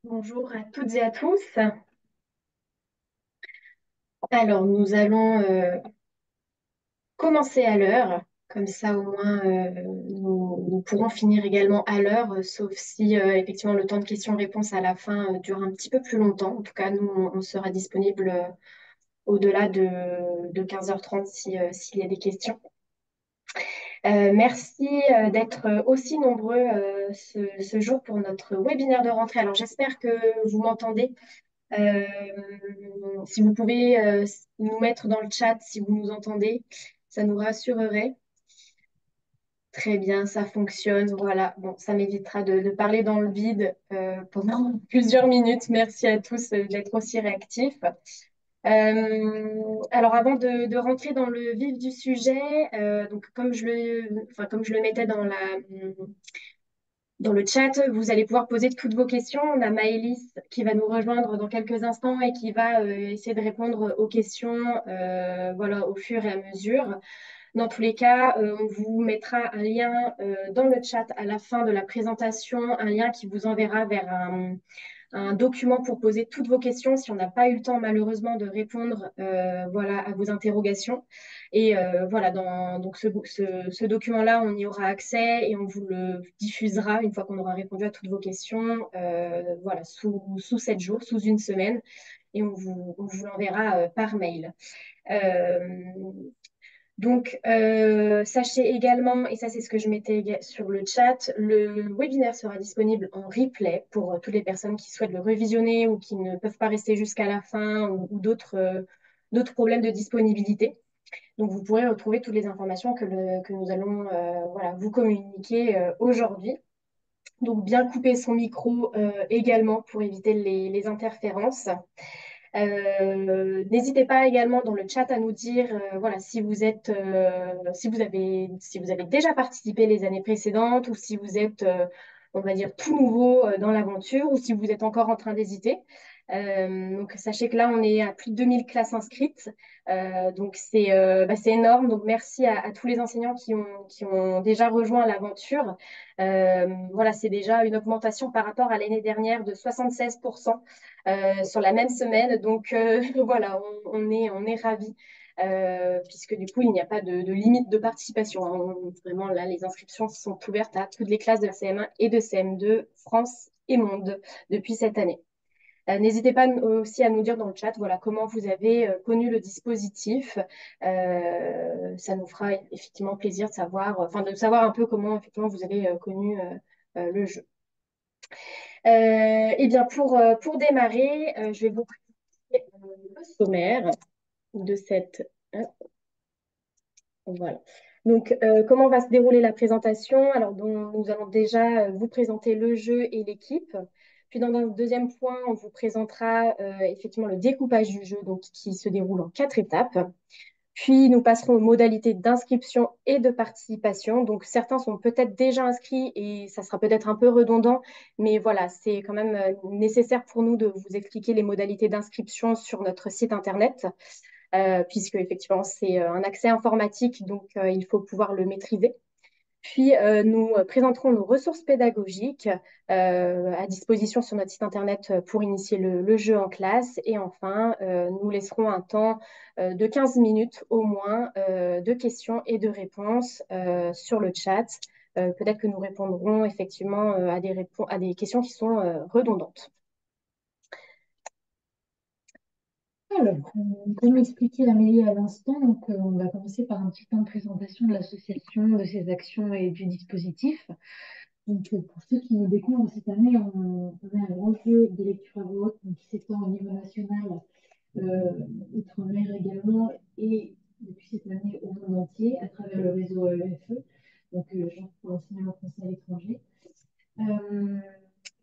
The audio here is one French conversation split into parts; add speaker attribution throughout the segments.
Speaker 1: Bonjour à toutes et à tous. Alors, nous allons commencer à l'heure. Comme ça, au moins, nous pourrons finir également à l'heure, sauf si effectivement le temps de questions-réponses à la fin dure un petit peu plus longtemps. En tout cas, nous, on sera disponible au-delà de 15h30 si, s'il y a des questions. Merci d'être aussi nombreux ce jour pour notre webinaire de rentrée. Alors, j'espère que vous m'entendez. Euh, Si vous pouvez nous mettre dans le chat si vous nous entendez, ça nous rassurerait. Très bien, ça fonctionne. Voilà, bon, ça m'évitera de parler dans le vide pendant plusieurs minutes. Merci à tous d'être aussi réactifs. Alors, avant de rentrer dans le vif du sujet, donc comme je le mettais dans le chat, vous allez pouvoir poser toutes vos questions. On a Maëlys qui va nous rejoindre dans quelques instants et qui va essayer de répondre aux questions voilà, au fur et à mesure. Dans tous les cas, on vous mettra un lien dans le chat à la fin de la présentation, un lien qui vous enverra vers un document pour poser toutes vos questions si on n'a pas eu le temps malheureusement de répondre voilà, à vos interrogations. Et voilà, dans donc ce document-là, on y aura accès et on vous le diffusera une fois qu'on aura répondu à toutes vos questions, voilà, sous 7 jours, sous une semaine, et on vous l'enverra par mail. Euh, Sachez également, et ça c'est ce que je mettais sur le chat, le webinaire sera disponible en replay pour toutes les personnes qui souhaitent le revisionner ou qui ne peuvent pas rester jusqu'à la fin ou d'autres problèmes de disponibilité. Donc, vous pourrez retrouver toutes les informations que nous allons voilà, vous communiquer aujourd'hui. Donc, bien couper son micro également pour éviter les interférences. N'hésitez pas également dans le chat à nous dire voilà, si vous avez déjà participé les années précédentes ou si vous êtes, on va dire, tout nouveau dans l'aventure ou si vous êtes encore en train d'hésiter. Donc, sachez que là, on est à plus de 2000 classes inscrites. Donc, c'est énorme. Donc, merci à tous les enseignants qui ont déjà rejoint l'aventure. Voilà, c'est déjà une augmentation par rapport à l'année dernière de 76% sur la même semaine. Donc voilà, on est ravis. Puisque du coup, il n'y a pas de limite de participation, hein. Vraiment, là, les inscriptions sont ouvertes à toutes les classes de CM1 et de CM2, France et monde, depuis cette année. N'hésitez pas aussi à nous dire dans le chat voilà, comment vous avez connu le dispositif. Ça nous fera effectivement plaisir de savoir, enfin, de savoir un peu comment effectivement vous avez connu le jeu. Eh bien, pour démarrer, je vais vous présenter le sommaire de cette. Voilà. Donc, comment va se dérouler la présentation? Alors, nous allons déjà vous présenter le jeu et l'équipe. Puis, dans un deuxième point, on vous présentera effectivement le découpage du jeu, donc, qui se déroule en 4 étapes. Puis, nous passerons aux modalités d'inscription et de participation. Donc, certains sont peut-être déjà inscrits et ça sera peut-être un peu redondant, mais voilà, c'est quand même nécessaire pour nous de vous expliquer les modalités d'inscription sur notre site Internet, puisque effectivement, c'est un accès informatique, donc il faut pouvoir le maîtriser. Puis, nous présenterons nos ressources pédagogiques à disposition sur notre site Internet pour initier le jeu en classe. Et enfin, nous laisserons un temps de 15 minutes au moins de questions et de réponses sur le chat. Peut-être que nous répondrons effectivement à des questions qui sont redondantes.
Speaker 2: Alors, comme expliqué Amélie à l'instant, on va commencer par un petit temps de présentation de l'association, de ses actions et du dispositif. Pour ceux qui nous découvrent cette année, on a un grand jeu de lecture à voix haute qui s'étend au niveau national, outre-mer également, et depuis cette année au monde entier à travers le réseau EFE, Centre pour l'enseignement français à l'étranger. Euh,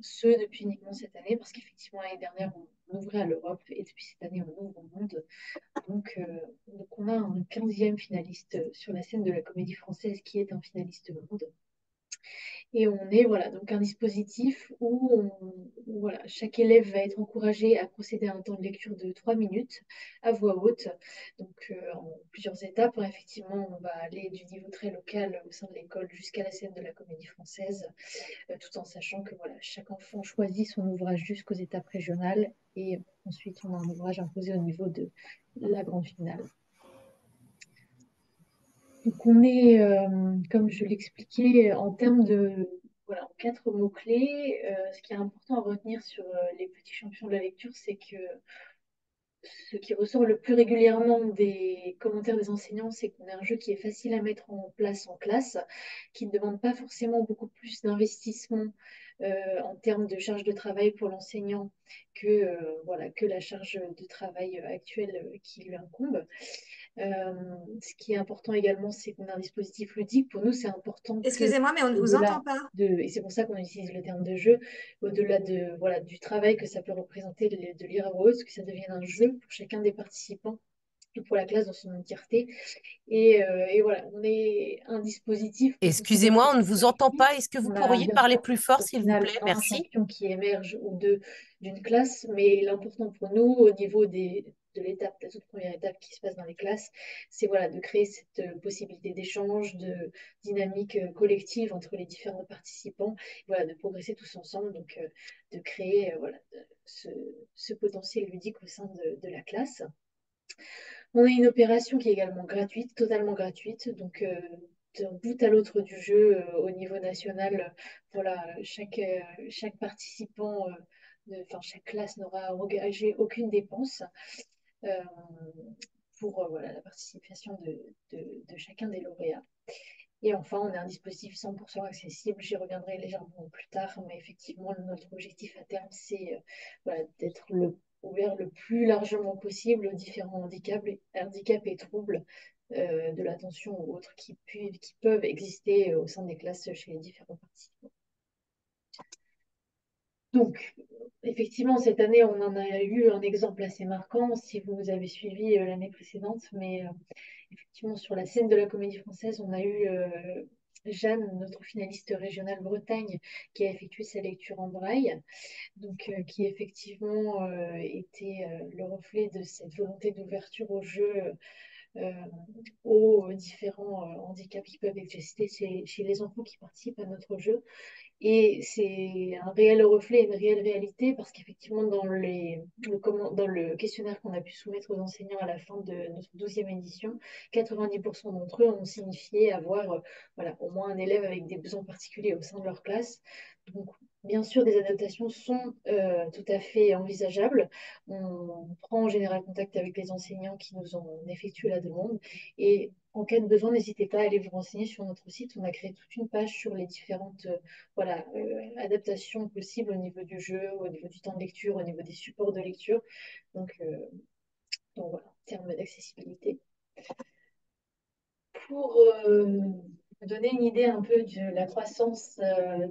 Speaker 2: Ce depuis uniquement cette année, parce qu'effectivement, l'année dernière, on ouvrait à l'Europe et depuis cette année, on ouvre au monde. Donc on a un 15e finaliste sur la scène de la Comédie Française qui est un finaliste monde. Et on est, voilà, donc un dispositif où voilà, chaque élève va être encouragé à procéder à un temps de lecture de 3 minutes à voix haute. Donc, en plusieurs étapes, hein. Effectivement, on va aller du niveau très local au sein de l'école jusqu'à la scène de la Comédie Française, tout en sachant que voilà, chaque enfant choisit son ouvrage jusqu'aux étapes régionales et ensuite on a un ouvrage imposé au niveau de la grande finale. Donc on est, comme je l'expliquais, en termes de voilà, en 4 mots-clés. Ce qui est important à retenir sur les petits champions de la lecture, c'est que ce qui ressort le plus régulièrement des commentaires des enseignants, c'est qu'on a un jeu qui est facile à mettre en place en classe, qui ne demande pas forcément beaucoup plus d'investissement en termes de charge de travail pour l'enseignant que, voilà, que la charge de travail actuelle qui lui incombe. Ce qui est important également, c'est qu'on a un dispositif ludique. Pour nous, c'est important que,
Speaker 3: Excusez-moi, mais on ne vous entend
Speaker 2: au-delà
Speaker 3: pas.
Speaker 2: et c'est pour ça qu'on utilise le terme de jeu, au-delà de, voilà, du travail que ça peut représenter de lire à voix haute, que ça devienne un jeu pour chacun des participants et pour la classe dans son entièreté. Et voilà, on est un dispositif qu'on considère
Speaker 3: Excusez-moi, on
Speaker 2: comme
Speaker 3: ne vous entend
Speaker 2: collectif.
Speaker 3: pas. Est-ce que vous
Speaker 2: On a
Speaker 3: pourriez
Speaker 2: bien
Speaker 3: parler
Speaker 2: sûr
Speaker 3: plus fort,
Speaker 2: au
Speaker 3: s'il vous
Speaker 2: final
Speaker 3: plaît?
Speaker 2: un
Speaker 3: Merci.
Speaker 2: champion qui émerge ou deux d'une classe, mais l'important pour nous au niveau de l'étape, la toute première étape qui se passe dans les classes, c'est voilà, de créer cette possibilité d'échange, de dynamique collective entre les différents participants, voilà, de progresser tous ensemble, donc de créer voilà, ce, ce potentiel ludique au sein de la classe. On a une opération qui est également gratuite, totalement gratuite. Donc, d'un bout à l'autre du jeu, au niveau national, voilà, chaque participant, enfin, chaque classe n'aura engagé aucune dépense euh, pour voilà, la participation de chacun des lauréats. Et enfin, on a un dispositif 100% accessible. J'y reviendrai légèrement plus tard, mais effectivement, notre objectif à terme, c'est voilà, d'être ouvert le plus largement possible aux différents handicaps et troubles de l'attention ou autres qui peuvent exister au sein des classes chez les différents participants. Donc, effectivement, cette année, on en a eu un exemple assez marquant, si vous avez suivi l'année précédente, mais effectivement, sur la scène de la Comédie Française, on a eu Jeanne, notre finaliste régionale Bretagne, qui a effectué sa lecture en braille, donc qui effectivement était le reflet de cette volonté d'ouverture au jeu euh, aux différents handicaps qui peuvent exister chez les enfants qui participent à notre jeu. Et c'est un réel reflet, une réelle réalité, parce qu'effectivement, dans le questionnaire qu'on a pu soumettre aux enseignants à la fin de notre 12e édition, 90% d'entre eux ont signifié avoir voilà, au moins un élève avec des besoins particuliers au sein de leur classe. Donc, bien sûr, des adaptations sont tout à fait envisageables. On prend en général contact avec les enseignants qui nous ont effectué la demande. Et en cas de besoin, n'hésitez pas à aller vous renseigner sur notre site. On a créé toute une page sur les différentes voilà, adaptation possible au niveau du jeu, au niveau du temps de lecture, au niveau des supports de lecture. Donc, donc voilà, en termes d'accessibilité. Pour vous donner une idée un peu de la croissance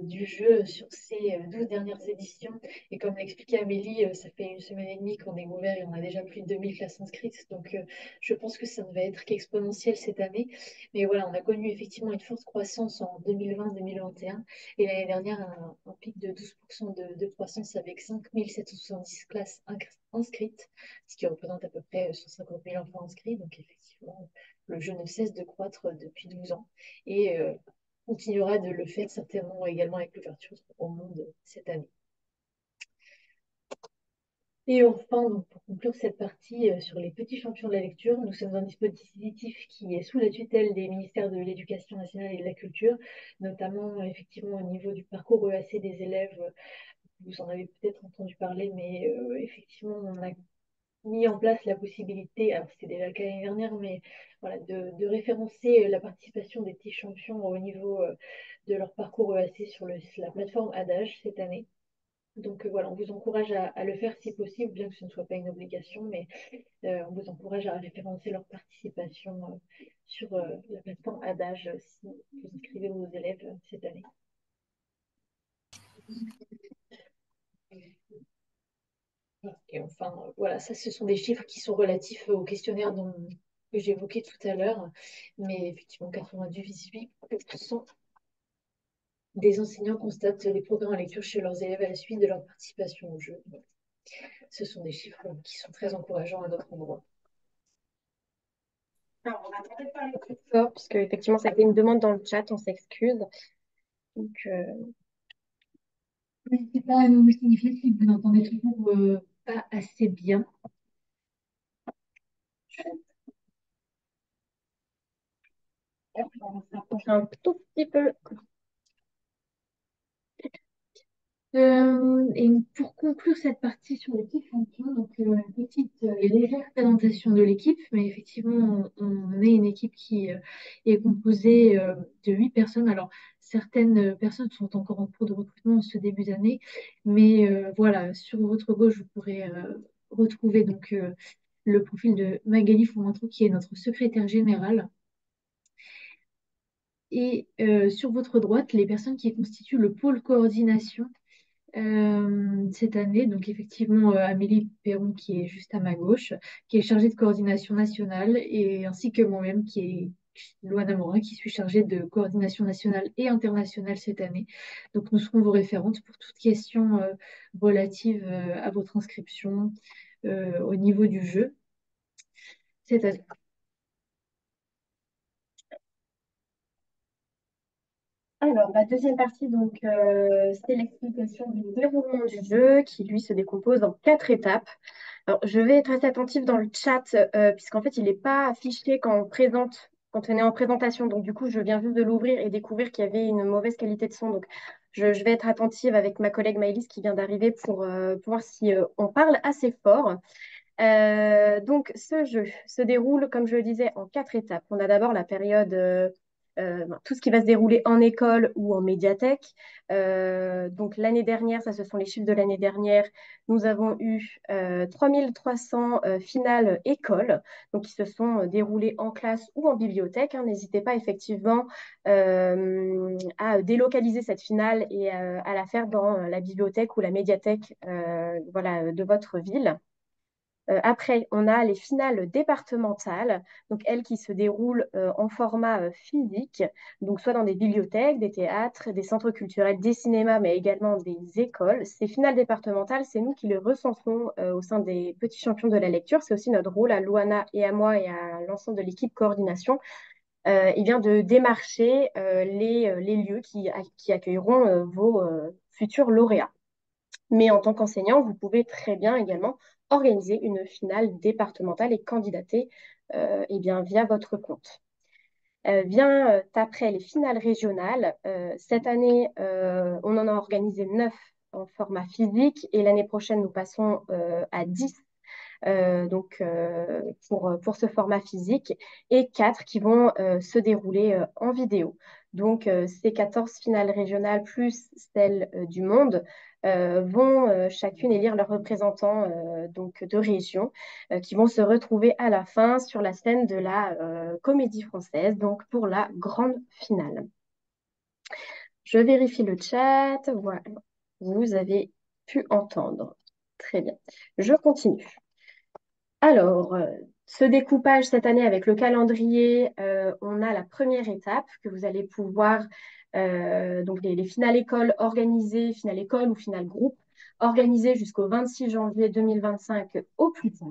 Speaker 2: du jeu sur ces 12 dernières éditions, et comme l'expliquait Amélie, ça fait une semaine et demie qu'on est ouvert et on a déjà plus de 2000 classes inscrites, donc je pense que ça ne va être qu'exponentiel cette année. Mais voilà, on a connu effectivement une forte croissance en 2020-2021 et l'année dernière un pic de 12% de croissance avec 5770 classes inscrites, ce qui représente à peu près 150 000 enfants inscrits, donc effectivement le jeu ne cesse de croître depuis 12 ans et continuera de le faire certainement également avec l'ouverture au monde cette année. Et enfin, donc, pour conclure cette partie sur les petits champions de la lecture, nous sommes un dispositif qui est sous la tutelle des ministères de l'Éducation nationale et de la Culture, notamment effectivement au niveau du parcours EAC des élèves. Vous en avez peut-être entendu parler, mais effectivement, on a mis en place la possibilité, alors c'était déjà le cas l'année dernière, mais voilà, de référencer la participation des petits champions au niveau de leur parcours EAC sur la plateforme Adage cette année. Donc voilà, on vous encourage à le faire si possible, bien que ce ne soit pas une obligation, mais on vous encourage à référencer leur participation sur la plateforme Adage si vous inscrivez vos élèves cette année. Et enfin, voilà, ça, ce sont des chiffres qui sont relatifs au questionnaire que j'évoquais tout à l'heure, mais effectivement, 98% des enseignants constatent les progrès en lecture chez leurs élèves à la suite de leur participation au jeu. Voilà. Ce sont des chiffres qui sont très encourageants à notre endroit.
Speaker 1: Alors, on va tenter de parler plus fort, puisque effectivement, ça a été une demande dans le chat, on s'excuse. Donc,
Speaker 2: N'hésitez pas à nous signifier si vous entendez toujours pas assez bien.
Speaker 1: on va s'approcher un tout petit peu.
Speaker 2: Et pour conclure cette partie sur l'équipe fonction, donc une petite et légère présentation de l'équipe, mais effectivement, on est une équipe qui est composée de 8 personnes. Alors, certaines personnes sont encore en cours de recrutement en ce début d'année, mais voilà, sur votre gauche, vous pourrez retrouver donc le profil de Magali Fourmanteau, qui est notre secrétaire générale. Et sur votre droite, les personnes qui constituent le pôle coordination cette année. Donc effectivement, Amélie Perron qui est juste à ma gauche, qui est chargée de coordination nationale, et ainsi que moi-même qui est Loana Morin, qui suis chargée de coordination nationale et internationale cette année. Donc nous serons vos référentes pour toute question relative à votre inscription au niveau du jeu cette année.
Speaker 1: Alors, la deuxième partie, donc, c'est l'explication du déroulement du jeu qui, lui, se décompose en 4 étapes. Alors, je vais être assez attentive dans le chat, puisqu'en fait, il n'est pas affiché quand on présente, quand on est en présentation. Donc, du coup, je viens juste de l'ouvrir et découvrir qu'il y avait une mauvaise qualité de son. Donc, je vais être attentive avec ma collègue Maëlys qui vient d'arriver pour voir si on parle assez fort. Donc, ce jeu se déroule, comme je le disais, en 4 étapes. On a d'abord la période, tout ce qui va se dérouler en école ou en médiathèque. Donc, l'année dernière, ça, ce sont les chiffres de l'année dernière, nous avons eu 3300 finales écoles, donc qui se sont déroulées en classe ou en bibliothèque, hein. N'hésitez pas effectivement à délocaliser cette finale et à la faire dans la bibliothèque ou la médiathèque voilà, de votre ville. Après, on a les finales départementales, donc elles qui se déroulent en format physique, donc soit dans des bibliothèques, des théâtres, des centres culturels, des cinémas, mais également des écoles. Ces finales départementales, c'est nous qui les recensons au sein des petits champions de la lecture. C'est aussi notre rôle à Loana et à moi et à l'ensemble de l'équipe coordination, et bien de démarcher les lieux qui accueilleront vos futurs lauréats. Mais en tant qu'enseignant, vous pouvez très bien également organiser une finale départementale et candidater eh bien, via votre compte. Vient après les finales régionales. Cette année, on en a organisé 9 en format physique et l'année prochaine, nous passons à 10 donc, pour ce format physique et 4 qui vont se dérouler en vidéo. Donc, ces 14 finales régionales plus celles du monde vont chacune élire leurs représentants donc de région qui vont se retrouver à la fin sur la scène de la Comédie Française, donc pour la grande finale. Je vérifie le chat. Voilà, vous avez pu entendre. Très bien. Je continue. Alors, ce découpage cette année avec le calendrier, on a la première étape que vous allez pouvoir, donc les finales écoles organisées, finales école ou finales groupe, organisées jusqu'au 26 janvier 2025 au plus tard.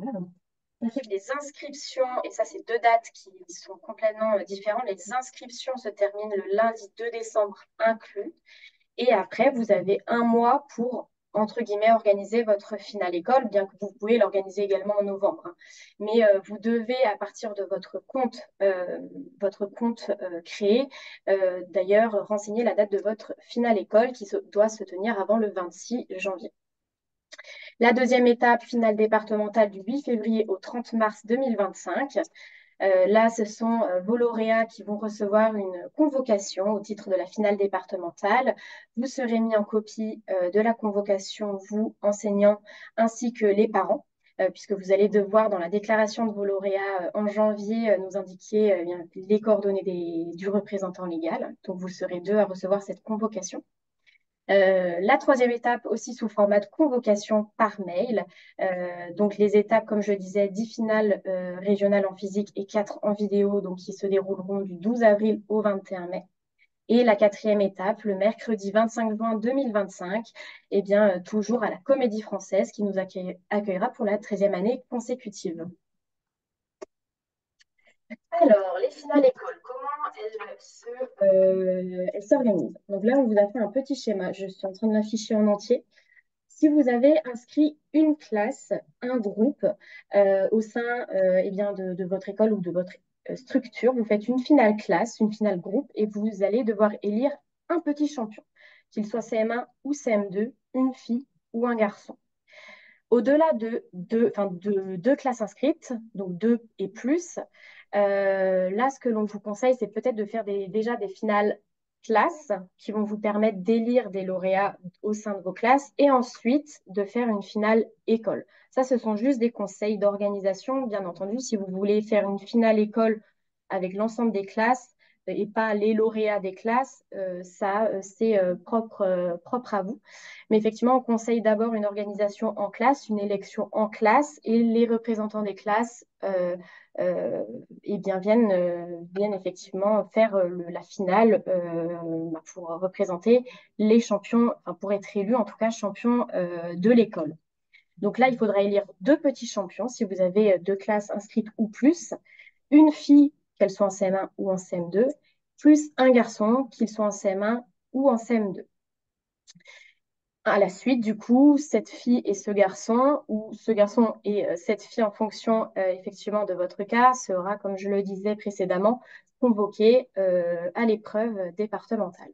Speaker 1: Ensuite, les inscriptions, et ça, c'est 2 dates qui sont complètement différentes. Les inscriptions se terminent le lundi 2 décembre inclus. Et après, vous avez un mois pour, entre guillemets, organiser votre finale école, bien que vous pouvez l'organiser également en novembre, hein. Mais vous devez, à partir de votre compte créé, d'ailleurs, renseigner la date de votre finale école qui doit se tenir avant le 26 janvier. La deuxième étape, finale départementale du 8 février au 30 mars 2025. Là, ce sont vos lauréats qui vont recevoir une convocation au titre de la finale départementale. Vous serez mis en copie de la convocation, vous, enseignants, ainsi que les parents, puisque vous allez devoir, dans la déclaration de vos lauréats en janvier, nous indiquer les coordonnées du représentant légal. Donc, vous serez 2 à recevoir cette convocation. La troisième étape aussi sous format de convocation par mail. Donc les étapes, comme je disais, 10 finales régionales en physique et 4 en vidéo, donc qui se dérouleront du 12 avril au 21 mai. Et la quatrième étape, le mercredi 25 juin 2025, eh bien, toujours à la Comédie Française qui nous accueillera pour la 13e année consécutive. Alors, les finales écoles, comment elles s'organisent? Donc là, on vous a fait un petit schéma. Je suis en train de l'afficher en entier. Si vous avez inscrit une classe, un groupe au sein eh bien, de votre école ou de votre structure, vous faites une finale classe, une finale groupe, et vous allez devoir élire un petit champion, qu'il soit CM1 ou CM2, une fille ou un garçon. Au-delà de deux classes inscrites, donc deux et plus, là, ce que l'on vous conseille, c'est peut-être de faire déjà des finales classes qui vont vous permettre d'élire des lauréats au sein de vos classes et ensuite de faire une finale école. Ça, ce sont juste des conseils d'organisation. Bien entendu, si vous voulez faire une finale école avec l'ensemble des classes et pas les lauréats des classes, ça, c'est propre à vous. Mais effectivement, on conseille d'abord une organisation en classe, une élection en classe, et les représentants des classes eh bien, viennent effectivement faire la finale pour représenter les champions, enfin, pour être élus en tout cas champions de l'école. Donc là, il faudra élire deux petits champions si vous avez deux classes inscrites ou plus, une fille, qu'elle soit en CM1 ou en CM2, plus un garçon, qu'il soit en CM1 ou en CM2. À la suite, du coup, cette fille et ce garçon, ou ce garçon et cette fille en fonction effectivement de votre cas, sera, comme je le disais précédemment, convoqué à l'épreuve départementale.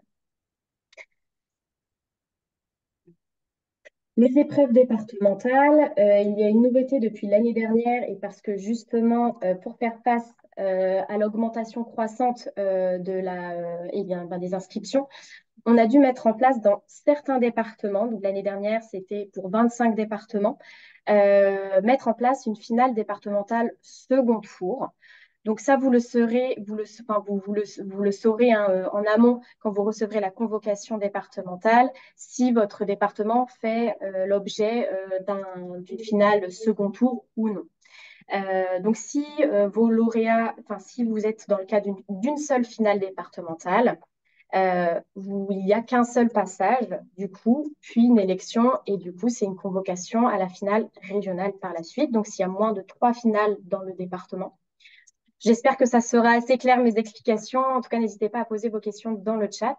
Speaker 1: Les épreuves départementales, il y a une nouveauté depuis l'année dernière et parce que justement, pour faire face à l'augmentation croissante eh bien, des inscriptions, on a dû mettre en place dans certains départements, donc l'année dernière c'était pour 25 départements, mettre en place une finale départementale second tour. Donc ça, vous le saurez, enfin, vous le saurez hein, en amont quand vous recevrez la convocation départementale, si votre département fait l'objet d'une finale second tour ou non. Donc si vos lauréats, enfin si vous êtes dans le cas d'une seule finale départementale, il n'y a qu'un seul passage, du coup, puis une élection, et du coup, c'est une convocation à la finale régionale par la suite. Donc, s'il y a moins de 3 finales dans le département. J'espère que ça sera assez clair, mes explications. En tout cas, n'hésitez pas à poser vos questions dans le chat.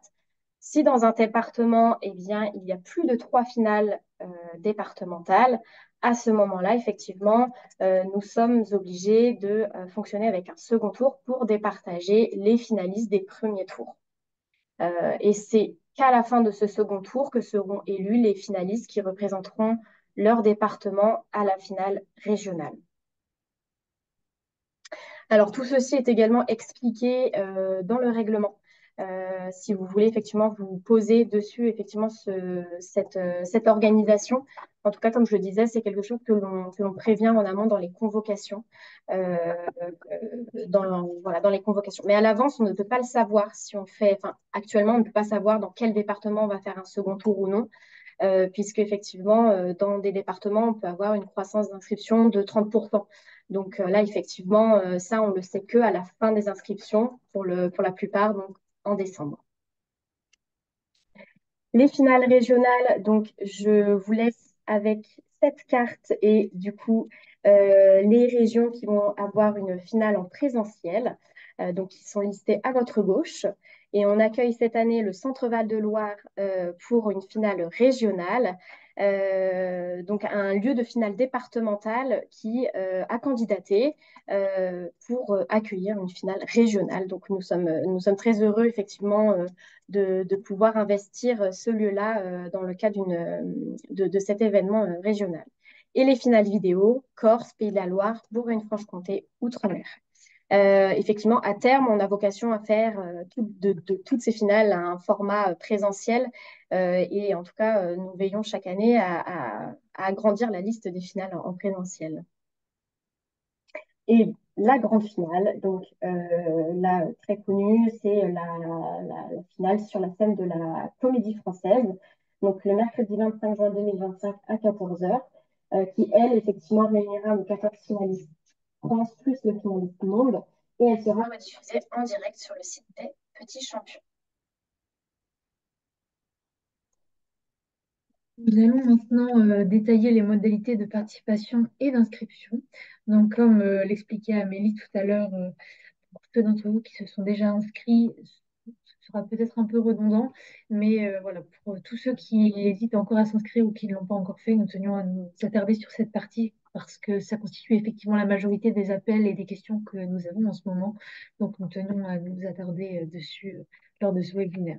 Speaker 1: Si dans un département, eh bien, il y a plus de 3 finales départementales, à ce moment-là, effectivement, nous sommes obligés de fonctionner avec un second tour pour départager les finalistes des premiers tours. Et c'est qu'à la fin de ce second tour que seront élus les finalistes qui représenteront leur département à la finale régionale. Alors, tout ceci est également expliqué dans le règlement. Si vous voulez effectivement vous poser dessus effectivement cette organisation. En tout cas, comme je le disais, c'est quelque chose que l'on prévient en amont dans les convocations. Voilà, dans les convocations. Mais à l'avance, on ne peut pas le savoir si on fait. Enfin, actuellement, on ne peut pas savoir dans quel département on va faire un second tour ou non. Puisque effectivement, dans des départements, on peut avoir une croissance d'inscription de 30%. Donc là, effectivement, ça, on le sait que à la fin des inscriptions, pour la plupart, donc en décembre. Les finales régionales, donc je vous laisse avec cette carte et du coup les régions qui vont avoir une finale en présentiel, donc qui sont listées à votre gauche. Et on accueille cette année le Centre Val de Loire pour une finale régionale, donc un lieu de finale départementale qui a candidaté pour accueillir une finale régionale. Donc nous sommes très heureux effectivement de pouvoir investir ce lieu-là dans le cadre de cet événement régional. Et les finales vidéo, Corse, Pays de la Loire, Bourgogne-Franche-Comté, Outre-mer. Effectivement, à terme, on a vocation à faire de toutes ces finales un format présentiel. Et en tout cas, nous veillons chaque année à agrandir la liste des finales en présentiel. Et la grande finale, donc là, très connue, c'est la finale sur la scène de la Comédie Française, donc le mercredi 25 juin 2025 à 14 heures, qui, elle, effectivement, réunira les 14 finalistes France plus le finaliste monde, et elle sera diffusée en direct sur le site des Petits Champions.
Speaker 2: Nous allons maintenant détailler les modalités de participation et d'inscription. Donc, comme l'expliquait Amélie tout à l'heure, pour ceux d'entre vous qui se sont déjà inscrits, ce sera peut-être un peu redondant, mais voilà, pour tous ceux qui hésitent encore à s'inscrire ou qui ne l'ont pas encore fait, nous tenions à nous attarder sur cette partie parce que ça constitue effectivement la majorité des appels et des questions que nous avons en ce moment. Donc, nous tenions à nous attarder dessus lors de ce webinaire.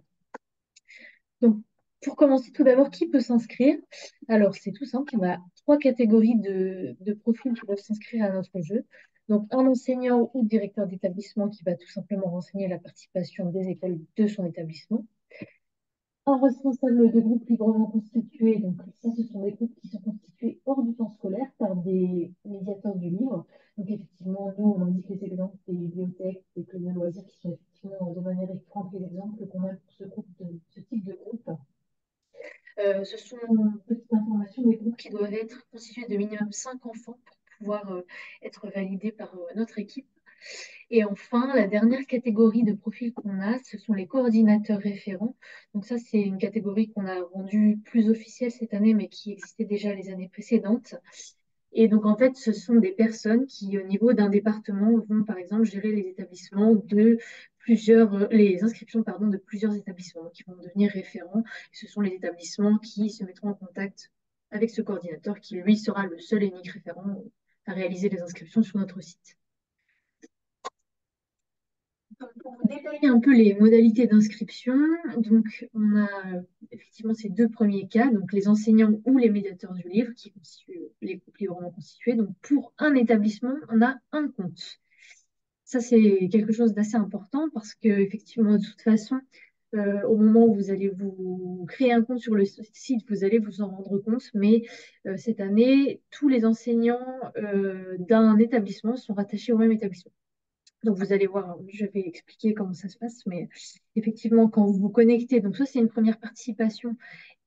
Speaker 2: Donc, pour commencer, tout d'abord, qui peut s'inscrire? Alors, c'est tout simple. On a trois catégories de profils qui peuvent s'inscrire à notre jeu. Donc, un enseignant ou directeur d'établissement qui va tout simplement renseigner la participation des écoles de son établissement. Un responsable de groupe librement constitué. Donc, ça, ce sont des groupes qui sont constitués hors du temps scolaire par des médiateurs du livre. Donc, effectivement, nous, on indique les exemples des bibliothèques, des clubs de loisirs qui sont effectivement de manière récurrente les exemples qu'on a pour ce type de groupe. Ce sont petites informations des groupes qui doivent être constitués de minimum 5 enfants pour pouvoir être validés par notre équipe. Et enfin, la dernière catégorie de profils qu'on a, ce sont les coordinateurs référents. Donc ça, c'est une catégorie qu'on a rendue plus officielle cette année, mais qui existait déjà les années précédentes. Et donc, en fait, ce sont des personnes qui, au niveau d'un département, vont, par exemple, gérer les établissements de les inscriptions, pardon, de plusieurs établissements qui vont devenir référents. Et ce sont les établissements qui se mettront en contact avec ce coordinateur qui, lui, sera le seul et unique référent à réaliser les inscriptions sur notre site. Pour vous détailler un peu les modalités d'inscription, donc on a effectivement ces deux premiers cas, donc les enseignants ou les médiateurs du livre qui constituent les groupes librement constitués. Donc pour un établissement, on a un compte. Ça, c'est quelque chose d'assez important parce que effectivement, de toute façon, au moment où vous allez vous créer un compte sur le site, vous allez vous en rendre compte. Mais cette année, tous les enseignants d'un établissement sont rattachés au même établissement. Donc, vous allez voir, je vais expliquer comment ça se passe, mais effectivement, quand vous vous connectez, donc soit c'est une première participation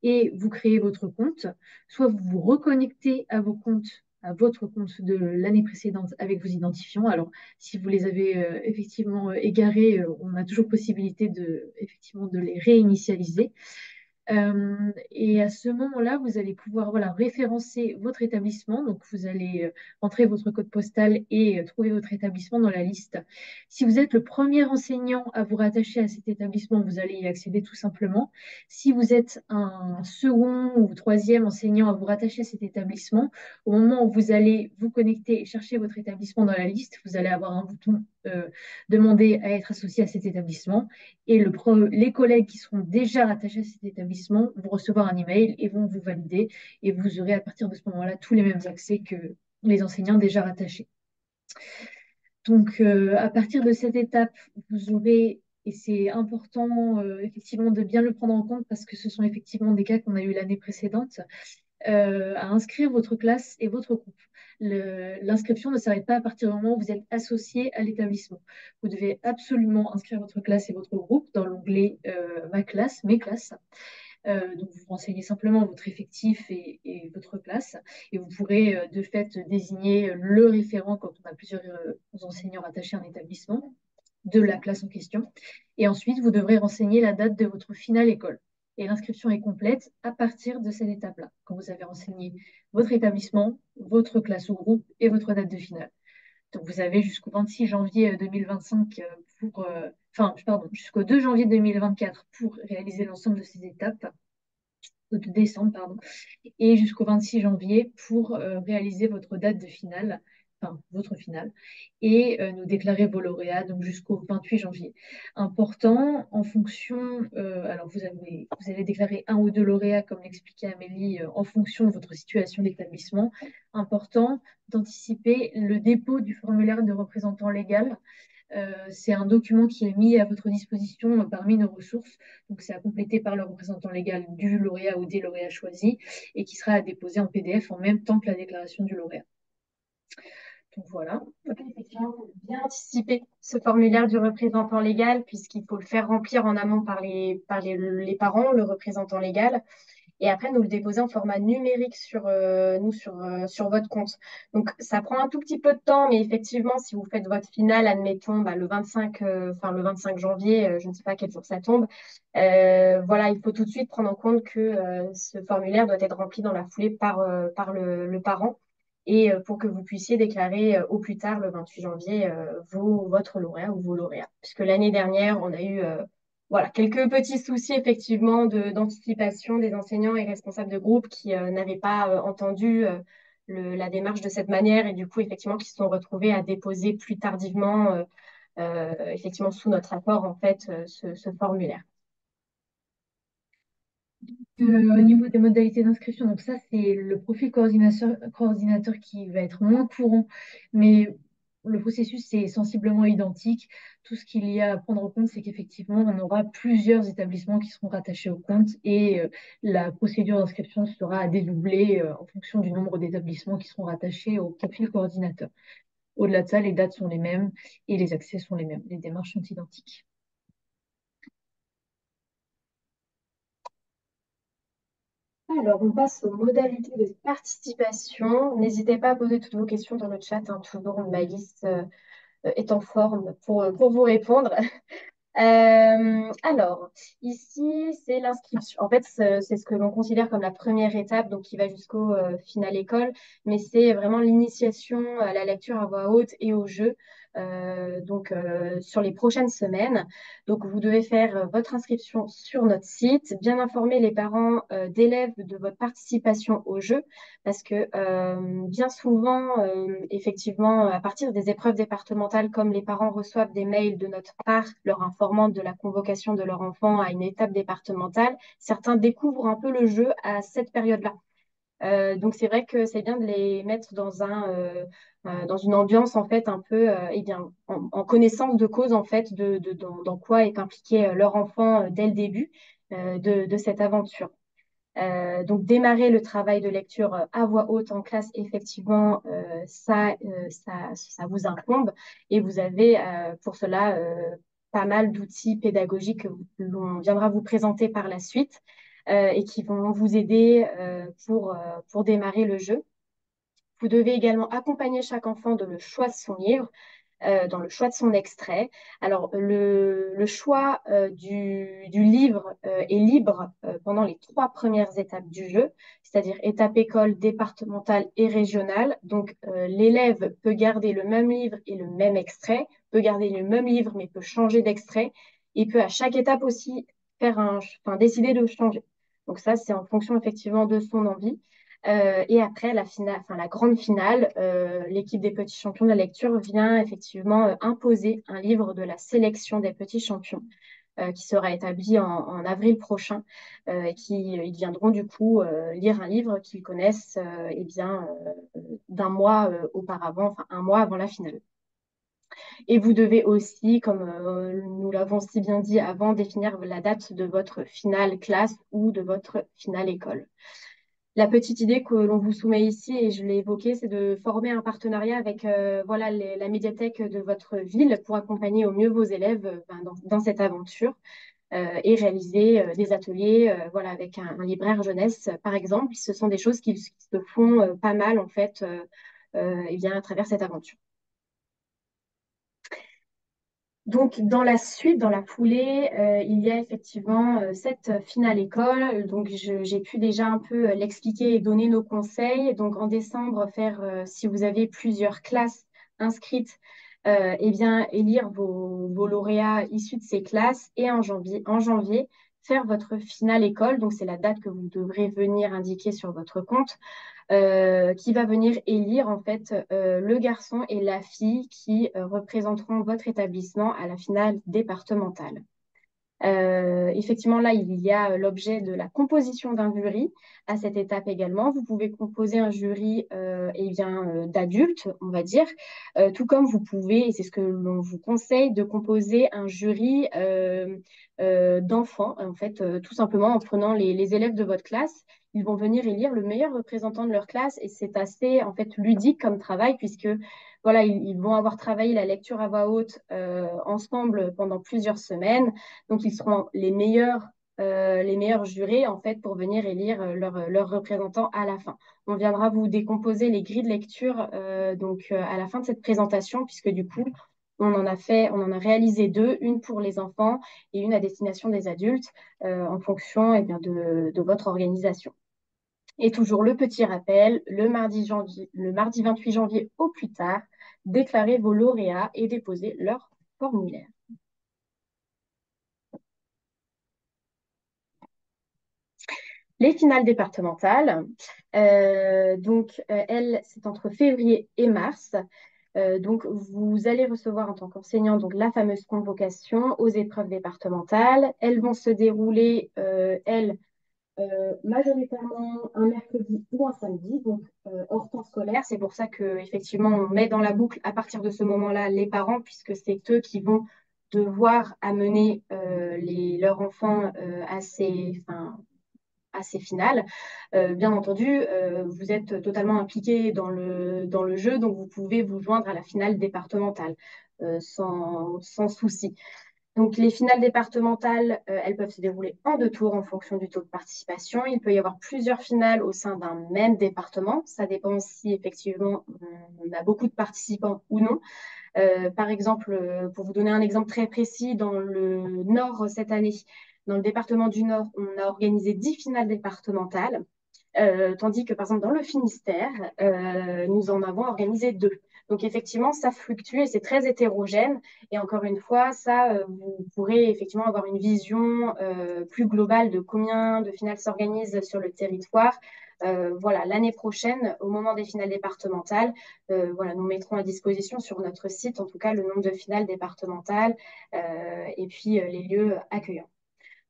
Speaker 2: et vous créez votre compte, soit vous vous reconnectez à vos comptes, à votre compte de l'année précédente avec vos identifiants. Alors, si vous les avez effectivement égarés, on a toujours possibilité effectivement, de les réinitialiser. Et à ce moment-là, vous allez pouvoir voilà, référencer votre établissement. Donc, vous allez entrer votre code postal et trouver votre établissement dans la liste. Si vous êtes le premier enseignant à vous rattacher à cet établissement, vous allez y accéder tout simplement. Si vous êtes un second ou troisième enseignant à vous rattacher à cet établissement, au moment où vous allez vous connecter et chercher votre établissement dans la liste, vous allez avoir un bouton demander à être associé à cet établissement. Et les collègues qui seront déjà rattachés à cet établissement vont recevoir un email et vont vous valider. Et vous aurez à partir de ce moment-là tous les mêmes accès que les enseignants déjà rattachés. Donc, à partir de cette étape, vous aurez, et c'est important effectivement de bien le prendre en compte parce que ce sont effectivement des cas qu'on a eu l'année précédente, à inscrire votre classe et votre groupe. L'inscription ne s'arrête pas à partir du moment où vous êtes associé à l'établissement. Vous devez absolument inscrire votre classe et votre groupe dans l'onglet Ma classe, Mes classes. Donc, vous renseignez simplement votre effectif et votre classe. Et vous pourrez de fait désigner le référent quand on a plusieurs enseignants rattachés à un établissement de la classe en question. Et ensuite, vous devrez renseigner la date de votre finale école. Et l'inscription est complète à partir de cette étape-là, quand vous avez renseigné votre établissement, votre classe ou groupe et votre date de finale. Donc, vous avez jusqu'au 26 janvier 2025 pardon, jusqu'au 2 janvier 2024 pour réaliser l'ensemble de ces étapes, de décembre, pardon, et jusqu'au 26 janvier pour réaliser votre date de finale, enfin votre finale, et nous déclarer vos lauréats, donc jusqu'au 28 janvier. Important, en fonction, alors vous allez déclarer un ou deux lauréats, comme l'expliquait Amélie, en fonction de votre situation d'établissement. Important d'anticiper le dépôt du formulaire de représentant légal. C'est un document qui est mis à votre disposition parmi nos ressources. Donc, c'est à compléter par le représentant légal du lauréat ou des lauréats choisis et qui sera à déposer en PDF en même temps que la déclaration du lauréat. Donc, voilà.
Speaker 1: Effectivement, il faut bien anticiper ce formulaire du représentant légal puisqu'il faut le faire remplir en amont par les parents, le représentant légal. et après nous le déposer en format numérique sur votre compte. Donc ça prend un tout petit peu de temps, mais effectivement, si vous faites votre finale, admettons bah, le 25 janvier, je ne sais pas quel jour ça tombe, voilà, il faut tout de suite prendre en compte que ce formulaire doit être rempli dans la foulée par le parent et pour que vous puissiez déclarer au plus tard le 28 janvier votre lauréat ou vos lauréats. Puisque l'année dernière, on a eu voilà, quelques petits soucis effectivement d'anticipation des enseignants et responsables de groupe qui n'avaient pas entendu la démarche de cette manière et du coup effectivement qui se sont retrouvés à déposer plus tardivement effectivement sous notre accord en fait ce formulaire.
Speaker 2: Au niveau des modalités d'inscription, donc ça, c'est le profil coordinateur qui va être moins courant, mais le processus, c'est sensiblement identique. Tout ce qu'il y a à prendre en compte, c'est qu'effectivement, on aura plusieurs établissements qui seront rattachés au compte et la procédure d'inscription sera à dédoubler en fonction du nombre d'établissements qui seront rattachés au profil coordinateur. Au-delà de ça, les dates sont les mêmes et les accès sont les mêmes. Les démarches sont identiques.
Speaker 1: Alors, on passe aux modalités de participation. N'hésitez pas à poser toutes vos questions dans le chat, hein, toujours ma liste est en forme pour vous répondre. Alors, ici, c'est l'inscription. En fait, c'est ce que l'on considère comme la première étape, donc qui va jusqu'au final école, mais c'est vraiment l'initiation à la lecture à voix haute et au jeu. Sur les prochaines semaines. Donc, vous devez faire votre inscription sur notre site, bien informer les parents d'élèves de votre participation au jeu, parce que bien souvent, effectivement, à partir des épreuves départementales, comme les parents reçoivent des mails de notre part leur informant de la convocation de leur enfant à une étape départementale, certains découvrent un peu le jeu à cette période-là. Donc c'est vrai que c'est bien de les mettre dans une ambiance en fait un peu eh bien en connaissance de cause en fait dans quoi est impliqué leur enfant dès le début de cette aventure. Donc, démarrer le travail de lecture à voix haute en classe, effectivement, ça vous incombe. Et vous avez pour cela pas mal d'outils pédagogiques que l'on viendra vous présenter par la suite et qui vont vous aider pour démarrer le jeu. Vous devez également accompagner chaque enfant dans le choix de son livre, dans le choix de son extrait. Alors, le choix du livre est libre pendant les 3 premières étapes du jeu, c'est-à-dire étape école, départementale et régionale. Donc, l'élève peut garder le même livre et le même extrait, peut garder le même livre mais peut changer d'extrait et peut à chaque étape aussi décider de changer. Donc ça, c'est en fonction effectivement de son envie. Et après la finale, enfin la grande finale, l'équipe des petits champions de la lecture vient effectivement imposer un livre de la sélection des petits champions qui sera établi en avril prochain et ils viendront du coup lire un livre qu'ils connaissent d'un mois auparavant, enfin un mois avant la finale. Et vous devez aussi, comme nous l'avons si bien dit avant, définir la date de votre finale classe ou de votre finale école. La petite idée que l'on vous soumet ici, et je l'ai évoqué, c'est de former un partenariat avec voilà, la médiathèque de votre ville pour accompagner au mieux vos élèves dans cette aventure et réaliser des ateliers voilà, avec un libraire jeunesse, par exemple. Ce sont des choses qui se font pas mal en fait et bien, à travers cette aventure. Donc, dans la suite, dans la foulée, il y a effectivement cette finale école. Donc, j'ai pu déjà un peu l'expliquer et donner nos conseils. Donc, en décembre, faire, si vous avez plusieurs classes inscrites, eh bien, élire vos lauréats issus de ces classes. Et en janvier, faire votre finale école. Donc, c'est la date que vous devrez venir indiquer sur votre compte qui va venir élire en fait le garçon et la fille qui représenteront votre établissement à la finale départementale. Effectivement, là, il y a l'objet de la composition d'un jury à cette étape également. Vous pouvez composer un jury d'adultes, on va dire, tout comme vous pouvez, et c'est ce que l'on vous conseille, de composer un jury d'enfants, en fait, tout simplement en prenant les élèves de votre classe. Ils vont venir élire le meilleur représentant de leur classe et c'est assez en fait ludique comme travail puisque voilà, ils vont avoir travaillé la lecture à voix haute ensemble pendant plusieurs semaines. Donc, ils seront les meilleurs les meilleurs jurés en fait pour venir élire leurs représentants à la fin. On viendra vous décomposer les grilles de lecture à la fin de cette présentation, puisque du coup, on en a réalisé deux, une pour les enfants et une à destination des adultes, en fonction de votre organisation. Et toujours le petit rappel, le mardi 28 janvier au plus tard, déclarez vos lauréats et déposez leur formulaire. Les finales départementales, elles, c'est entre février et mars. Donc, vous allez recevoir en tant qu'enseignant donc, la fameuse convocation aux épreuves départementales. Elles vont se dérouler, majoritairement un mercredi ou un samedi, donc hors temps scolaire. C'est pour ça qu'effectivement, on met dans la boucle à partir de ce moment-là les parents, puisque c'est eux qui vont devoir amener leurs enfants à ces finales. Bien entendu, vous êtes totalement impliqué dans le jeu, donc vous pouvez vous joindre à la finale départementale sans souci. Donc, les finales départementales, elles peuvent se dérouler en deux tours en fonction du taux de participation. Il peut y avoir plusieurs finales au sein d'un même département. Ça dépend si effectivement on a beaucoup de participants ou non. Par exemple, pour vous donner un exemple très précis, dans le Nord cette année, dans le département du Nord, on a organisé 10 finales départementales, tandis que par exemple dans le Finistère, nous en avons organisé deux. Donc effectivement, ça fluctue et c'est très hétérogène. Et encore une fois, ça, vous pourrez effectivement avoir une vision plus globale de combien de finales s'organisent sur le territoire. Voilà, l'année prochaine, au moment des finales départementales, voilà, nous mettrons à disposition sur notre site, en tout cas, le nombre de finales départementales et puis les lieux accueillants.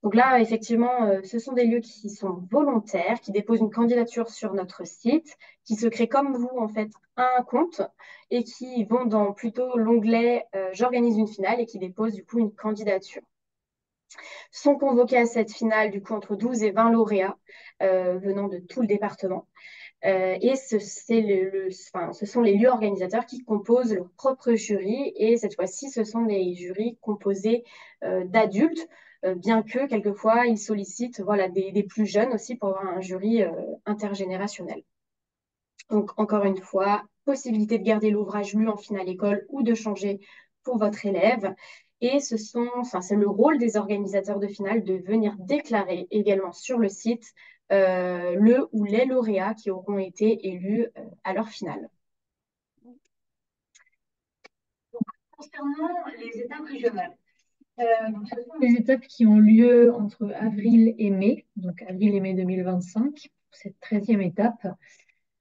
Speaker 1: Donc là, effectivement, ce sont des lieux qui sont volontaires, qui déposent une candidature sur notre site, qui se créent comme vous, en fait, un compte et qui vont dans plutôt l'onglet J'organise une finale et qui déposent du coup une candidature. Sont convoqués à cette finale, du coup, entre 12 et 20 lauréats venant de tout le département. Et ce sont les lieux organisateurs qui composent leur propre jury. Et cette fois-ci, ce sont des jurys composés d'adultes, bien que quelquefois, ils sollicitent voilà, des plus jeunes aussi pour avoir un jury intergénérationnel. Donc, encore une fois, possibilité de garder l'ouvrage lu en finale école ou de changer pour votre élève. Et c'est le rôle des organisateurs de finale de venir déclarer également sur le site le ou les lauréats qui auront été élus à leur finale.
Speaker 2: Concernant les étapes régionales, ce sont les étapes qui ont lieu entre avril et mai, donc avril et mai 2025, pour cette 13e étape.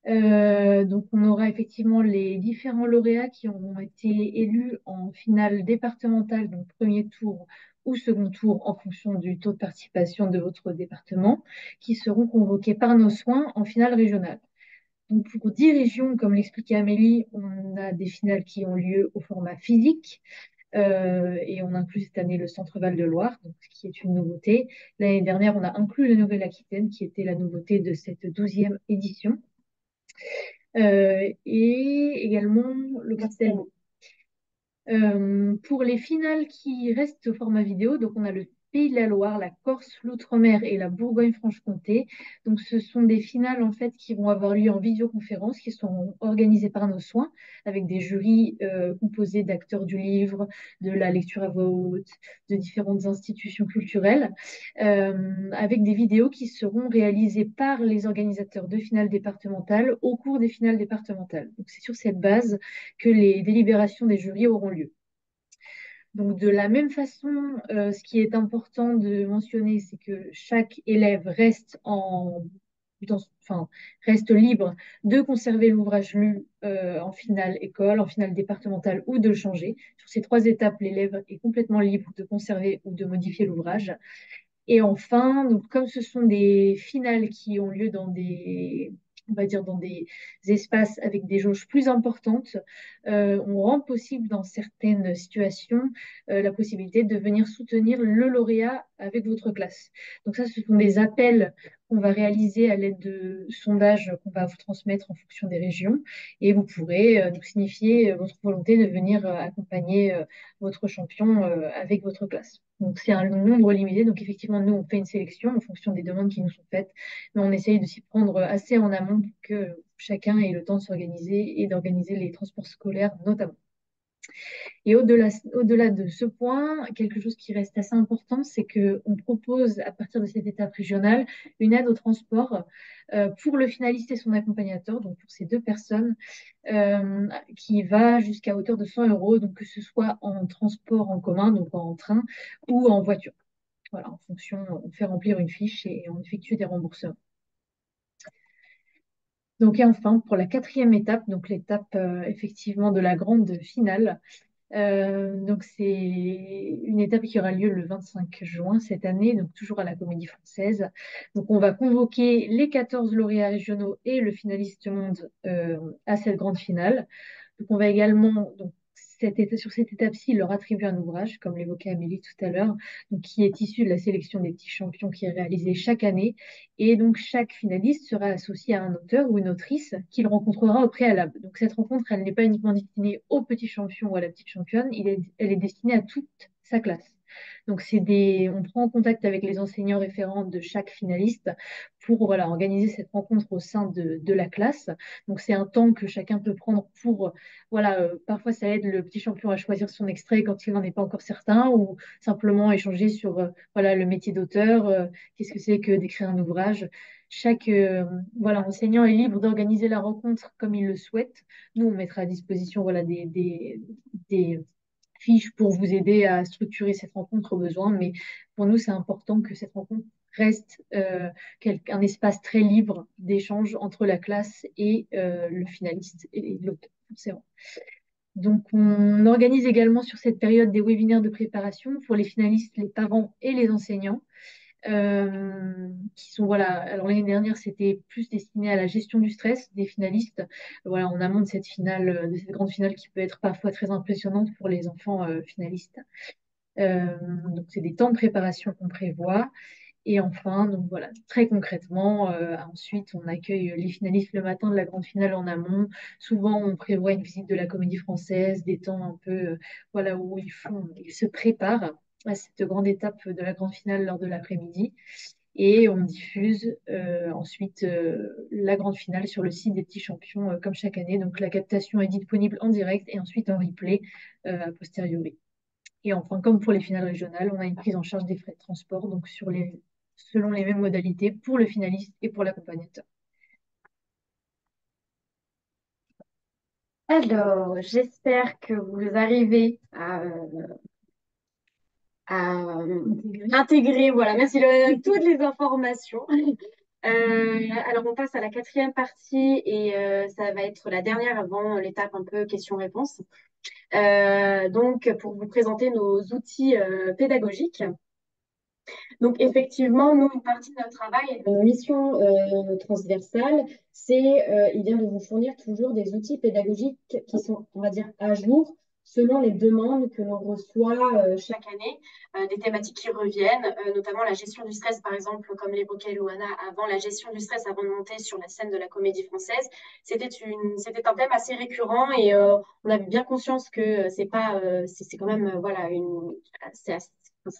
Speaker 2: Donc, on aura effectivement les différents lauréats qui auront été élus en finale départementale, donc premier tour ou second tour en fonction du taux de participation de votre département, qui seront convoqués par nos soins en finale régionale. Donc, pour 10 régions, comme l'expliquait Amélie, on a des finales qui ont lieu au format physique. Et on inclut cette année le Centre Val de Loire, donc, ce qui est une nouveauté. L'année dernière, on a inclus la Nouvelle-Aquitaine, qui était la nouveauté de cette 12e édition. Et également le Castelnau. Pour les finales qui restent au format vidéo, donc on a le Pays de la Loire, la Corse, l'Outre-mer et la Bourgogne-Franche-Comté. Donc ce sont des finales en fait qui vont avoir lieu en visioconférence, qui sont organisées par nos soins, avec des jurys composés d'acteurs du livre, de la lecture à voix haute, de différentes institutions culturelles, avec des vidéos qui seront réalisées par les organisateurs de finales départementales au cours des finales départementales. Donc c'est sur cette base que les délibérations des jurys auront lieu. Donc, de la même façon, ce qui est important de mentionner, c'est que chaque élève reste libre de conserver l'ouvrage lu en finale école, en finale départementale ou de le changer. Sur ces trois étapes, l'élève est complètement libre de conserver ou de modifier l'ouvrage. Et enfin, donc, comme ce sont des finales qui ont lieu on va dire dans des espaces avec des jauges plus importantes, on rend possible dans certaines situations la possibilité de venir soutenir le lauréat avec votre classe. Donc ça, ce sont des appels qu'on va réaliser à l'aide de sondages qu'on va vous transmettre en fonction des régions. Et vous pourrez nous signifier votre volonté de venir accompagner votre champion avec votre classe. Donc, c'est un nombre limité. Donc, effectivement, nous, on fait une sélection en fonction des demandes qui nous sont faites, mais on essaye de s'y prendre assez en amont pour que chacun ait le temps de s'organiser et d'organiser les transports scolaires notamment. Et au-delà de ce point, quelque chose qui reste assez important, c'est qu'on propose à partir de cette étape régionale une aide au transport pour le finaliste et son accompagnateur, donc pour ces deux personnes, qui va jusqu'à hauteur de 100 euros, donc que ce soit en transport en commun, donc en train, ou en voiture. Voilà, en fonction, on fait remplir une fiche et on effectue des remboursements. Donc, et enfin, pour la quatrième étape, donc l'étape effectivement de la grande finale, donc c'est une étape qui aura lieu le 25 juin cette année, donc toujours à la Comédie Française. Donc on va convoquer les 14 lauréats régionaux et le finaliste monde à cette grande finale. Donc on va également, donc, sur cette étape-ci, leur attribuer un ouvrage, comme l'évoquait Amélie tout à l'heure, donc, qui est issu de la sélection des petits champions qui est réalisée chaque année. Et donc chaque finaliste sera associé à un auteur ou une autrice qu'il rencontrera au préalable. Donc cette rencontre, elle n'est pas uniquement destinée aux petits champions ou à la petite championne, elle est destinée à toute sa classe. Donc on prend en contact avec les enseignants référents de chaque finaliste pour voilà, organiser cette rencontre au sein de la classe. Donc c'est un temps que chacun peut prendre pour voilà, parfois ça aide le petit champion à choisir son extrait quand il n'en est pas encore certain, ou simplement échanger sur voilà, le métier d'auteur, qu'est-ce que c'est que d'écrire un ouvrage. Chaque voilà, enseignant est libre d'organiser la rencontre comme il le souhaite. Nous, on mettra à disposition voilà, des fiches pour vous aider à structurer cette rencontre au besoin, mais pour nous, c'est important que cette rencontre reste un espace très libre d'échange entre la classe et le finaliste et l'auteur. Donc, on organise également sur cette période des webinaires de préparation pour les finalistes, les parents et les enseignants. Qui sont, voilà, alors l'année dernière, c'était plus destiné à la gestion du stress des finalistes, voilà, en amont de cette finale, de cette grande finale qui peut être parfois très impressionnante pour les enfants finalistes. Donc, c'est des temps de préparation qu'on prévoit. Et enfin, donc voilà, très concrètement, ensuite, on accueille les finalistes le matin de la grande finale en amont. Souvent, on prévoit une visite de la Comédie Française, des temps un peu, voilà, où ils se préparent à cette grande étape de la grande finale lors de l'après-midi. Et on diffuse ensuite la grande finale sur le site des petits champions, comme chaque année. Donc, la captation est disponible en direct et ensuite en replay a posteriori. Et enfin, comme pour les finales régionales, on a une prise en charge des frais de transport, donc selon les mêmes modalités pour le finaliste et pour l'accompagnateur.
Speaker 1: Alors, j'espère que vous arrivez à intégrer, voilà, merci, toutes les informations. Alors, on passe à la quatrième partie et ça va être la dernière avant l'étape un peu questions-réponses. Donc, pour vous présenter nos outils pédagogiques. Donc, effectivement, nous, une partie de notre travail et de nos missions transversales, il vient de vous fournir toujours des outils pédagogiques qui sont, on va dire, à jour selon les demandes que l'on reçoit chaque année, des thématiques qui reviennent, notamment la gestion du stress, par exemple, comme l'évoquait Louana avant, la gestion du stress avant de monter sur la scène de la Comédie Française. C'était un thème assez récurrent et on avait bien conscience que c'est quand même, voilà, c'est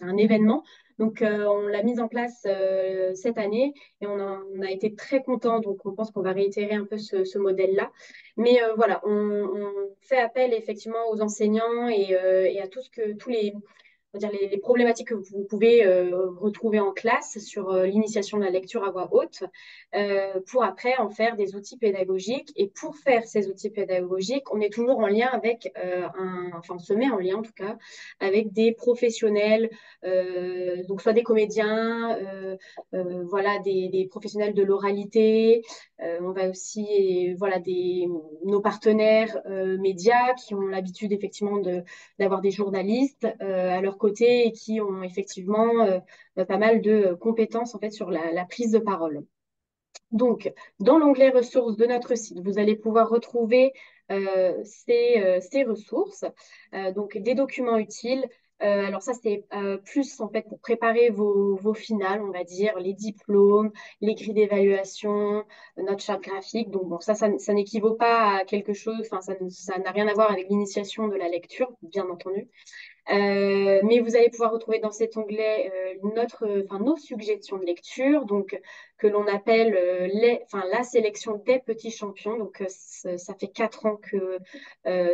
Speaker 1: un événement. Donc, on l'a mise en place cette année et on a été très contents. Donc, on pense qu'on va réitérer un peu ce modèle-là. Mais voilà, on fait appel effectivement aux enseignants et à tous les, on va dire les problématiques que vous pouvez retrouver en classe sur l'initiation de la lecture à voix haute pour après en faire des outils pédagogiques. Et pour faire ces outils pédagogiques, on est toujours en lien avec enfin, on se met en lien en tout cas avec des professionnels, donc soit des comédiens, voilà, des professionnels de l'oralité. On va aussi, voilà, nos partenaires médias qui ont l'habitude effectivement d'avoir des journalistes à leur côté et qui ont effectivement pas mal de compétences en fait sur la prise de parole. Donc, dans l'onglet ressources de notre site, vous allez pouvoir retrouver ces ressources, donc des documents utiles, Alors ça, c'est plus en fait pour préparer vos finales, on va dire, les diplômes, les grilles d'évaluation, notre charte graphique. Donc bon, ça n'équivaut pas à quelque chose, enfin, ça n'a rien à voir avec l'initiation de la lecture, bien entendu. Mais vous allez pouvoir retrouver dans cet onglet enfin, nos suggestions de lecture, donc que l'on appelle enfin, la sélection des petits champions. Donc ça fait 4 ans que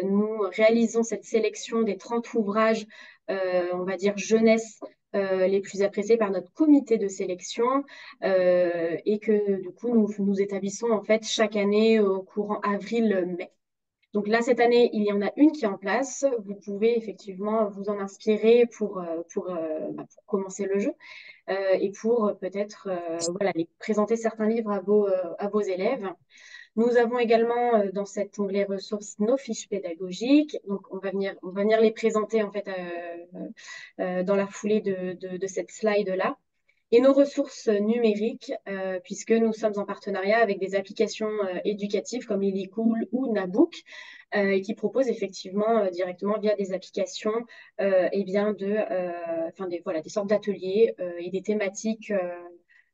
Speaker 1: nous réalisons cette sélection des 30 ouvrages, on va dire jeunesse, les plus appréciés par notre comité de sélection et que du coup nous établissons en fait chaque année au courant avril-mai. Donc là, cette année, il y en a une qui est en place. Vous pouvez effectivement vous en inspirer pour commencer le jeu et pour peut-être voilà, présenter certains livres à vos élèves. Nous avons également dans cet onglet ressources nos fiches pédagogiques. Donc on va venir les présenter en fait dans la foulée de cette slide-là. Et nos ressources numériques, puisque nous sommes en partenariat avec des applications éducatives comme Lilicool ou Nabook, qui proposent effectivement directement via des applications et bien enfin voilà, des sortes d'ateliers et des thématiques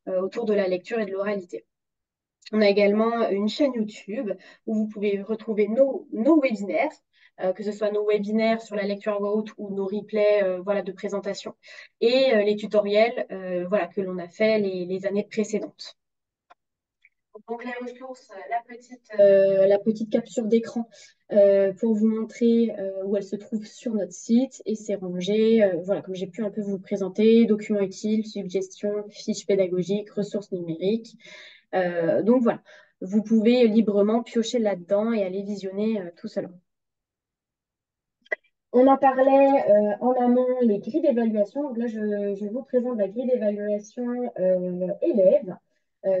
Speaker 1: autour de la lecture et de l'oralité. On a également une chaîne YouTube où vous pouvez retrouver nos webinaires, que ce soit nos webinaires sur la lecture à voix haute ou nos replays voilà, de présentation, et les tutoriels voilà, que l'on a fait les années précédentes. Donc les ressources, la petite capture d'écran pour vous montrer où elle se trouve sur notre site et c'est rangé, voilà, comme j'ai pu un peu vous présenter, documents utiles, suggestions, fiches pédagogiques, ressources numériques. Donc voilà, vous pouvez librement piocher là-dedans et aller visionner tout seul. On en parlait en amont, les grilles d'évaluation. Donc là, je vous présente la grille d'évaluation élève.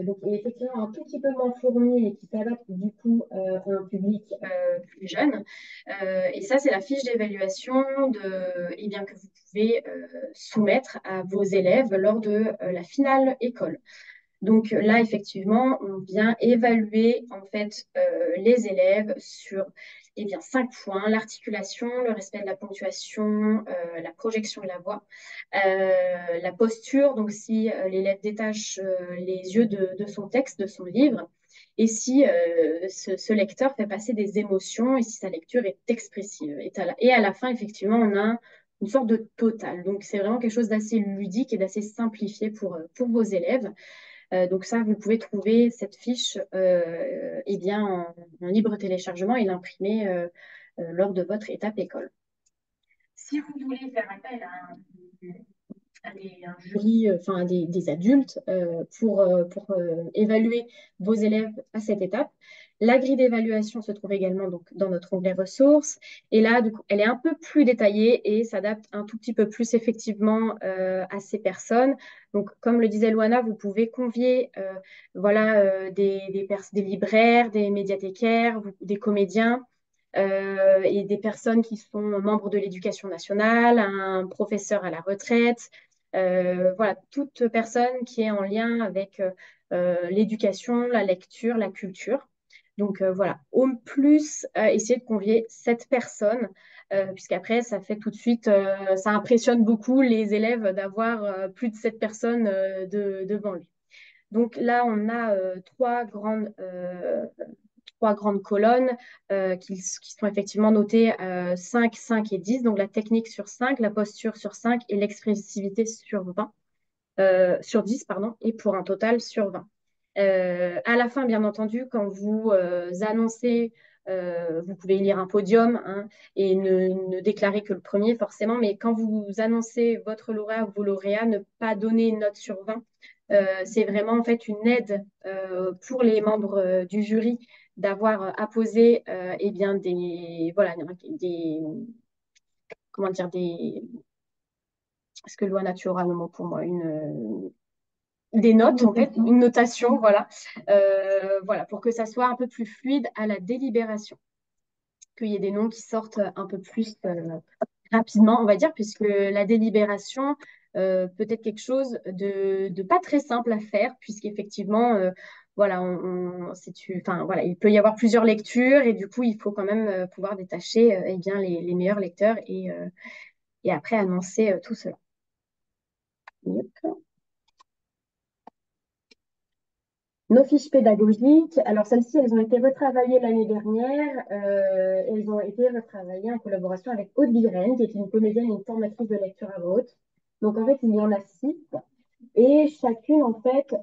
Speaker 1: Donc, il est effectivement un tout petit peu moins fourni et qui s'adapte du coup à un public plus jeune. Et ça, c'est la fiche d'évaluation eh bien, que vous pouvez soumettre à vos élèves lors de la finale école. Donc là, effectivement, on vient évaluer en fait les élèves sur 5 points, l'articulation, le respect de la ponctuation, la projection de la voix, la posture, donc si l'élève détache les yeux de son texte, de son livre, et si ce lecteur fait passer des émotions et si sa lecture est expressive. Et à la fin, effectivement, on a une sorte de total. Donc c'est vraiment quelque chose d'assez ludique et d'assez simplifié pour vos élèves. Donc ça, vous pouvez trouver cette fiche en libre téléchargement et l'imprimer lors de votre étape école. Si vous voulez faire appel à un jury, enfin à des adultes pour évaluer vos élèves à cette étape. La grille d'évaluation se trouve également donc, dans notre onglet ressources. Et là, du coup, elle est un peu plus détaillée et s'adapte un tout petit peu plus effectivement à ces personnes. Donc, comme le disait Luana, vous pouvez convier voilà, des libraires, des médiathécaires, des comédiens et des personnes qui sont membres de l'éducation nationale, un professeur à la retraite, voilà, toute personne qui est en lien avec l'éducation, la lecture, la culture. Donc voilà, au plus, essayer de convier cette personne, puisqu'après, ça fait tout de suite, ça impressionne beaucoup les élèves d'avoir plus de 7 personnes devant lui. Donc là, on a trois grandes colonnes qui sont effectivement notées 5, 5 et 10. Donc la technique sur 5, la posture sur 5 et l'expressivité sur 20, sur 10, pardon, et pour un total sur 20. À la fin, bien entendu, quand vous annoncez, vous pouvez lire un podium hein, et ne déclarer que le premier forcément, mais quand vous annoncez votre lauréat ou vos lauréats, ne pas donner une note sur 20. C'est vraiment en fait une aide pour les membres du jury d'avoir apposé eh bien voilà, comment dire, est-ce que Loana, tu auras le mot pour moi, des notes, en fait, une notation, voilà. Voilà, pour que ça soit un peu plus fluide à la délibération, qu'il y ait des noms qui sortent un peu plus rapidement, on va dire, puisque la délibération peut être quelque chose de pas très simple à faire, puisqu'effectivement, voilà, enfin, voilà, il peut y avoir plusieurs lectures et du coup, il faut quand même pouvoir détacher eh bien, les meilleurs lecteurs et après annoncer tout cela. Yep. Nos fiches pédagogiques, alors celles-ci, elles ont été retravaillées l'année dernière. Elles ont été retravaillées en collaboration avec Aude Viren, qui est une comédienne et une formatrice de lecture à voix haute. Donc en fait, il y en a 6. Et chacune, en fait,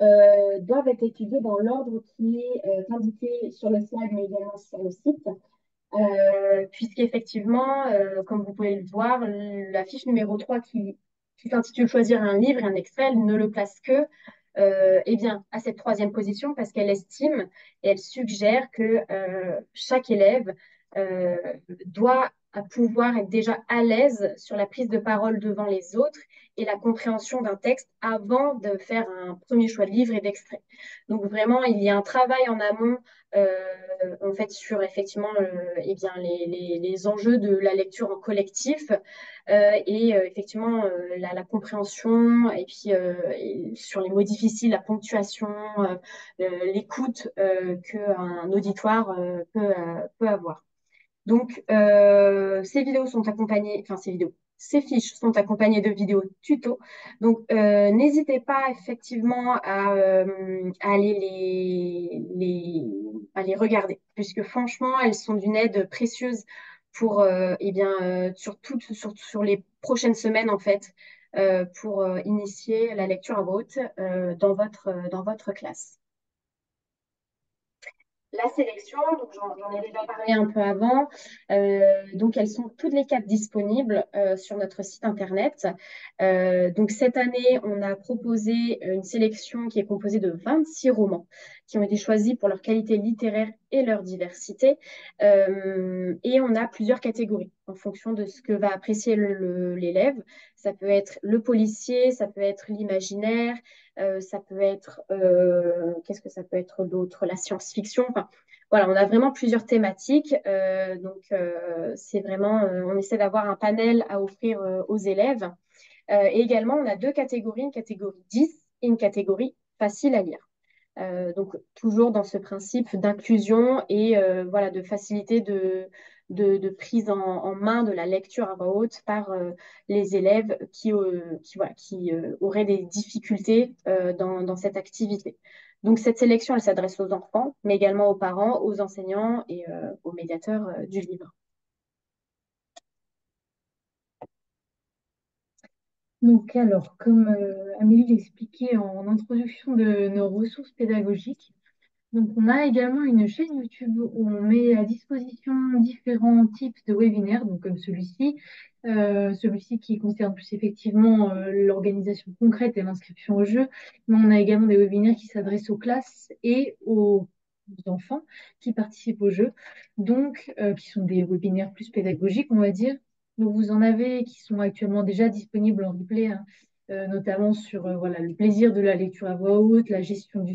Speaker 1: doivent être étudiées dans l'ordre qui est indiqué sur le slide, mais également sur le site. Puisqu'effectivement, comme vous pouvez le voir, la fiche numéro 3 qui s'intitule Choisir un livre et un extrait, elle ne le place que eh bien, à cette troisième position parce qu'elle estime et elle suggère que chaque élève euh, doit pouvoir être déjà à l'aise sur la prise de parole devant les autres et la compréhension d'un texte avant de faire un premier choix de livre et d'extrait. Donc vraiment, il y a un travail en amont en fait sur effectivement eh bien, les enjeux de la lecture en collectif et effectivement la compréhension et puis et sur les mots difficiles, la ponctuation, l'écoute qu'un auditoire peut avoir. Donc, ces vidéos sont accompagnées, enfin ces vidéos, ces fiches sont accompagnées de vidéos tuto. Donc, n'hésitez pas effectivement à aller à les regarder, puisque franchement, elles sont d'une aide précieuse pour, eh bien, sur les prochaines semaines en fait, pour initier la lecture à voix haute dans votre classe. La sélection, donc j'en ai déjà parlé un peu avant. Donc elles sont toutes les quatre disponibles sur notre site internet. Donc cette année, on a proposé une sélection qui est composée de 26 romans qui ont été choisis pour leur qualité littéraire et leur diversité. Et on a plusieurs catégories en fonction de ce que va apprécier l'élève. Ça peut être le policier, ça peut être l'imaginaire, ça peut être, qu'est-ce que ça peut être d'autre? La science-fiction. Enfin, voilà, on a vraiment plusieurs thématiques. Donc, c'est vraiment, on essaie d'avoir un panel à offrir aux élèves. Et également, on a deux catégories, une catégorie 10 et une catégorie facile à lire. Donc, toujours dans ce principe d'inclusion et voilà, de facilité de prise en main de la lecture à voix haute par les élèves voilà, qui auraient des difficultés dans cette activité. Donc, cette sélection, elle s'adresse aux enfants, mais également aux parents, aux enseignants et aux médiateurs du livre.
Speaker 2: Donc, alors, comme Amélie l'expliquait en introduction de nos ressources pédagogiques, donc on a également une chaîne YouTube où on met à disposition différents types de webinaires, donc comme celui-ci, celui-ci qui concerne plus effectivement l'organisation concrète et l'inscription au jeu, mais on a également des webinaires qui s'adressent aux classes et aux enfants qui participent au jeu, donc qui sont des webinaires plus pédagogiques, on va dire. Donc, vous en avez qui sont actuellement déjà disponibles en replay, hein, notamment sur voilà, le plaisir de la lecture à voix haute, la gestion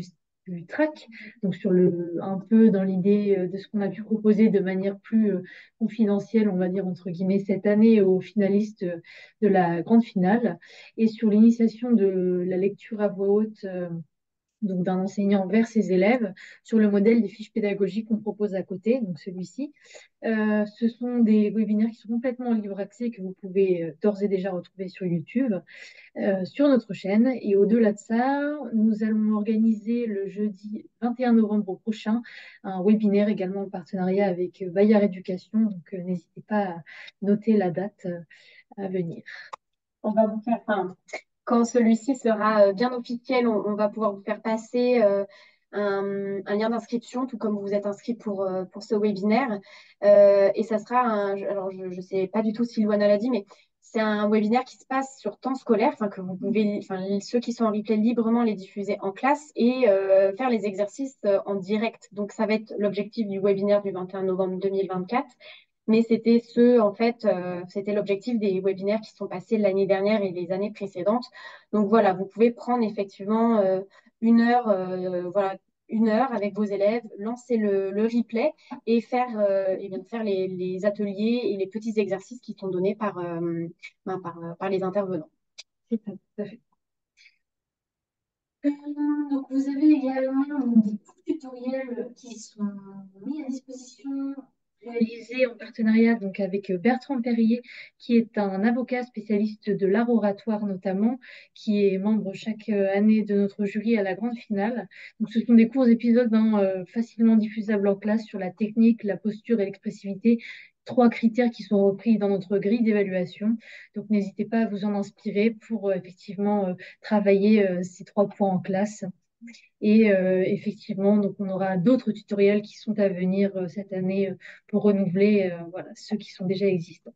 Speaker 2: du track, donc sur un peu dans l'idée de ce qu'on a pu proposer de manière plus confidentielle, on va dire entre guillemets, cette année aux finalistes de la grande finale, et sur l'initiation de la lecture à voix haute. Donc d'un enseignant vers ses élèves sur le modèle des fiches pédagogiques qu'on propose à côté, donc celui-ci. Ce sont des webinaires qui sont complètement libre accès que vous pouvez d'ores et déjà retrouver sur YouTube, sur notre chaîne. Et au-delà de ça, nous allons organiser le jeudi 21 novembre prochain un webinaire également en partenariat avec Bayard Éducation. Donc n'hésitez pas à noter la date à venir.
Speaker 1: On va vous faire, enfin, quand celui-ci sera bien officiel, on va pouvoir vous faire passer un lien d'inscription, tout comme vous vous êtes inscrit pour ce webinaire. Et ça sera alors je ne sais pas du tout si Luana l'a dit, mais c'est un webinaire qui se passe sur temps scolaire, enfin que vous pouvez, enfin ceux qui sont en replay librement les diffuser en classe et faire les exercices en direct. Donc ça va être l'objectif du webinaire du 21 novembre 2024. Mais en fait, c'était l'objectif des webinaires qui sont passés l'année dernière et les années précédentes. Donc voilà, vous pouvez prendre effectivement une heure, voilà, une heure avec vos élèves, lancer le replay et bien faire les ateliers et les petits exercices qui sont donnés par les intervenants.
Speaker 2: C'est ça, tout à fait. Donc, vous avez également des tutoriels qui sont mis à disposition, réalisés réalisé en partenariat donc avec Bertrand Perrier, qui est un avocat spécialiste de l'art oratoire notamment, qui est membre chaque année de notre jury à la grande finale. Donc, ce sont des courts épisodes facilement diffusables en classe sur la technique, la posture et l'expressivité, trois critères qui sont repris dans notre grille d'évaluation. Donc, n'hésitez pas à vous en inspirer pour effectivement travailler ces trois points en classe. Et effectivement, donc on aura d'autres tutoriels qui sont à venir cette année pour renouveler voilà, ceux qui sont déjà existants.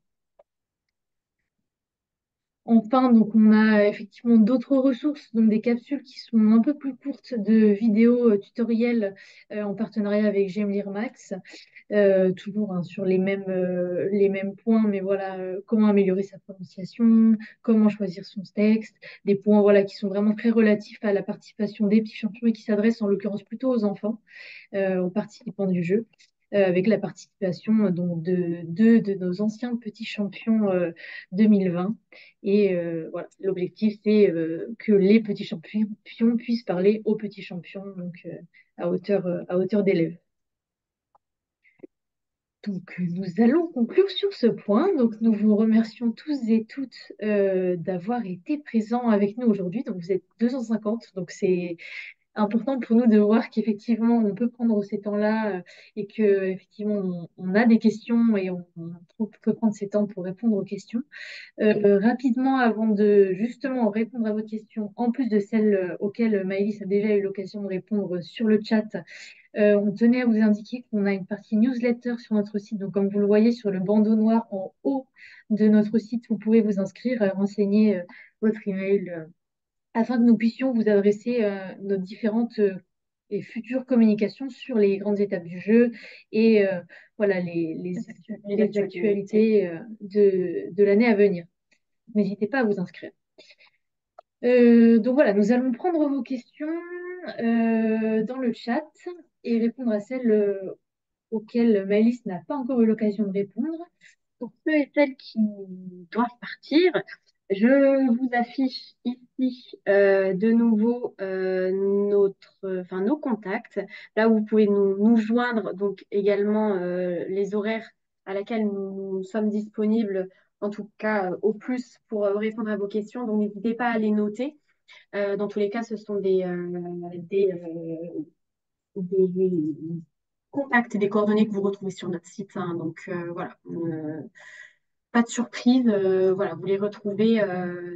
Speaker 2: Enfin, donc on a effectivement d'autres ressources, donc des capsules qui sont un peu plus courtes de vidéos tutoriels en partenariat avec Gemlir Max, toujours hein, sur les mêmes points, mais voilà, comment améliorer sa prononciation, comment choisir son texte, des points voilà, qui sont vraiment très relatifs à la participation des petits champions et qui s'adressent en l'occurrence plutôt aux enfants, aux participants du jeu. Avec la participation donc, de deux de nos anciens petits champions 2020. Et voilà, l'objectif, c'est que les petits champions puissent parler aux petits champions, donc à hauteur d'élèves. Donc, nous allons conclure sur ce point. Donc, nous vous remercions tous et toutes d'avoir été présents avec nous aujourd'hui. Donc, vous êtes 250. Donc, c'est important pour nous de voir qu'effectivement, on peut prendre ces temps-là et que effectivement, on a des questions et on peut prendre ces temps pour répondre aux questions. Rapidement, avant de justement répondre à vos questions, en plus de celles auxquelles Maëlys a déjà eu l'occasion de répondre sur le chat, on tenait à vous indiquer qu'on a une partie newsletter sur notre site. Donc, comme vous le voyez sur le bandeau noir en haut de notre site, vous pouvez vous inscrire, renseigner votre email afin que nous puissions vous adresser nos différentes et futures communications sur les grandes étapes du jeu et voilà, les actualités de l'année à venir. N'hésitez pas à vous inscrire. Donc voilà, nous allons prendre vos questions dans le chat et répondre à celles auxquelles Maëlys n'a pas encore eu l'occasion de répondre. Pour ceux et celles qui doivent partir, je vous affiche ici de nouveau nos contacts, là où vous pouvez nous joindre, donc également les horaires à laquelle nous sommes disponibles, en tout cas au plus pour répondre à vos questions. Donc n'hésitez pas à les noter. Dans tous les cas, ce sont des contacts et des coordonnées que vous retrouvez sur notre site, hein. Donc voilà. Pas de surprise, voilà, vous les retrouvez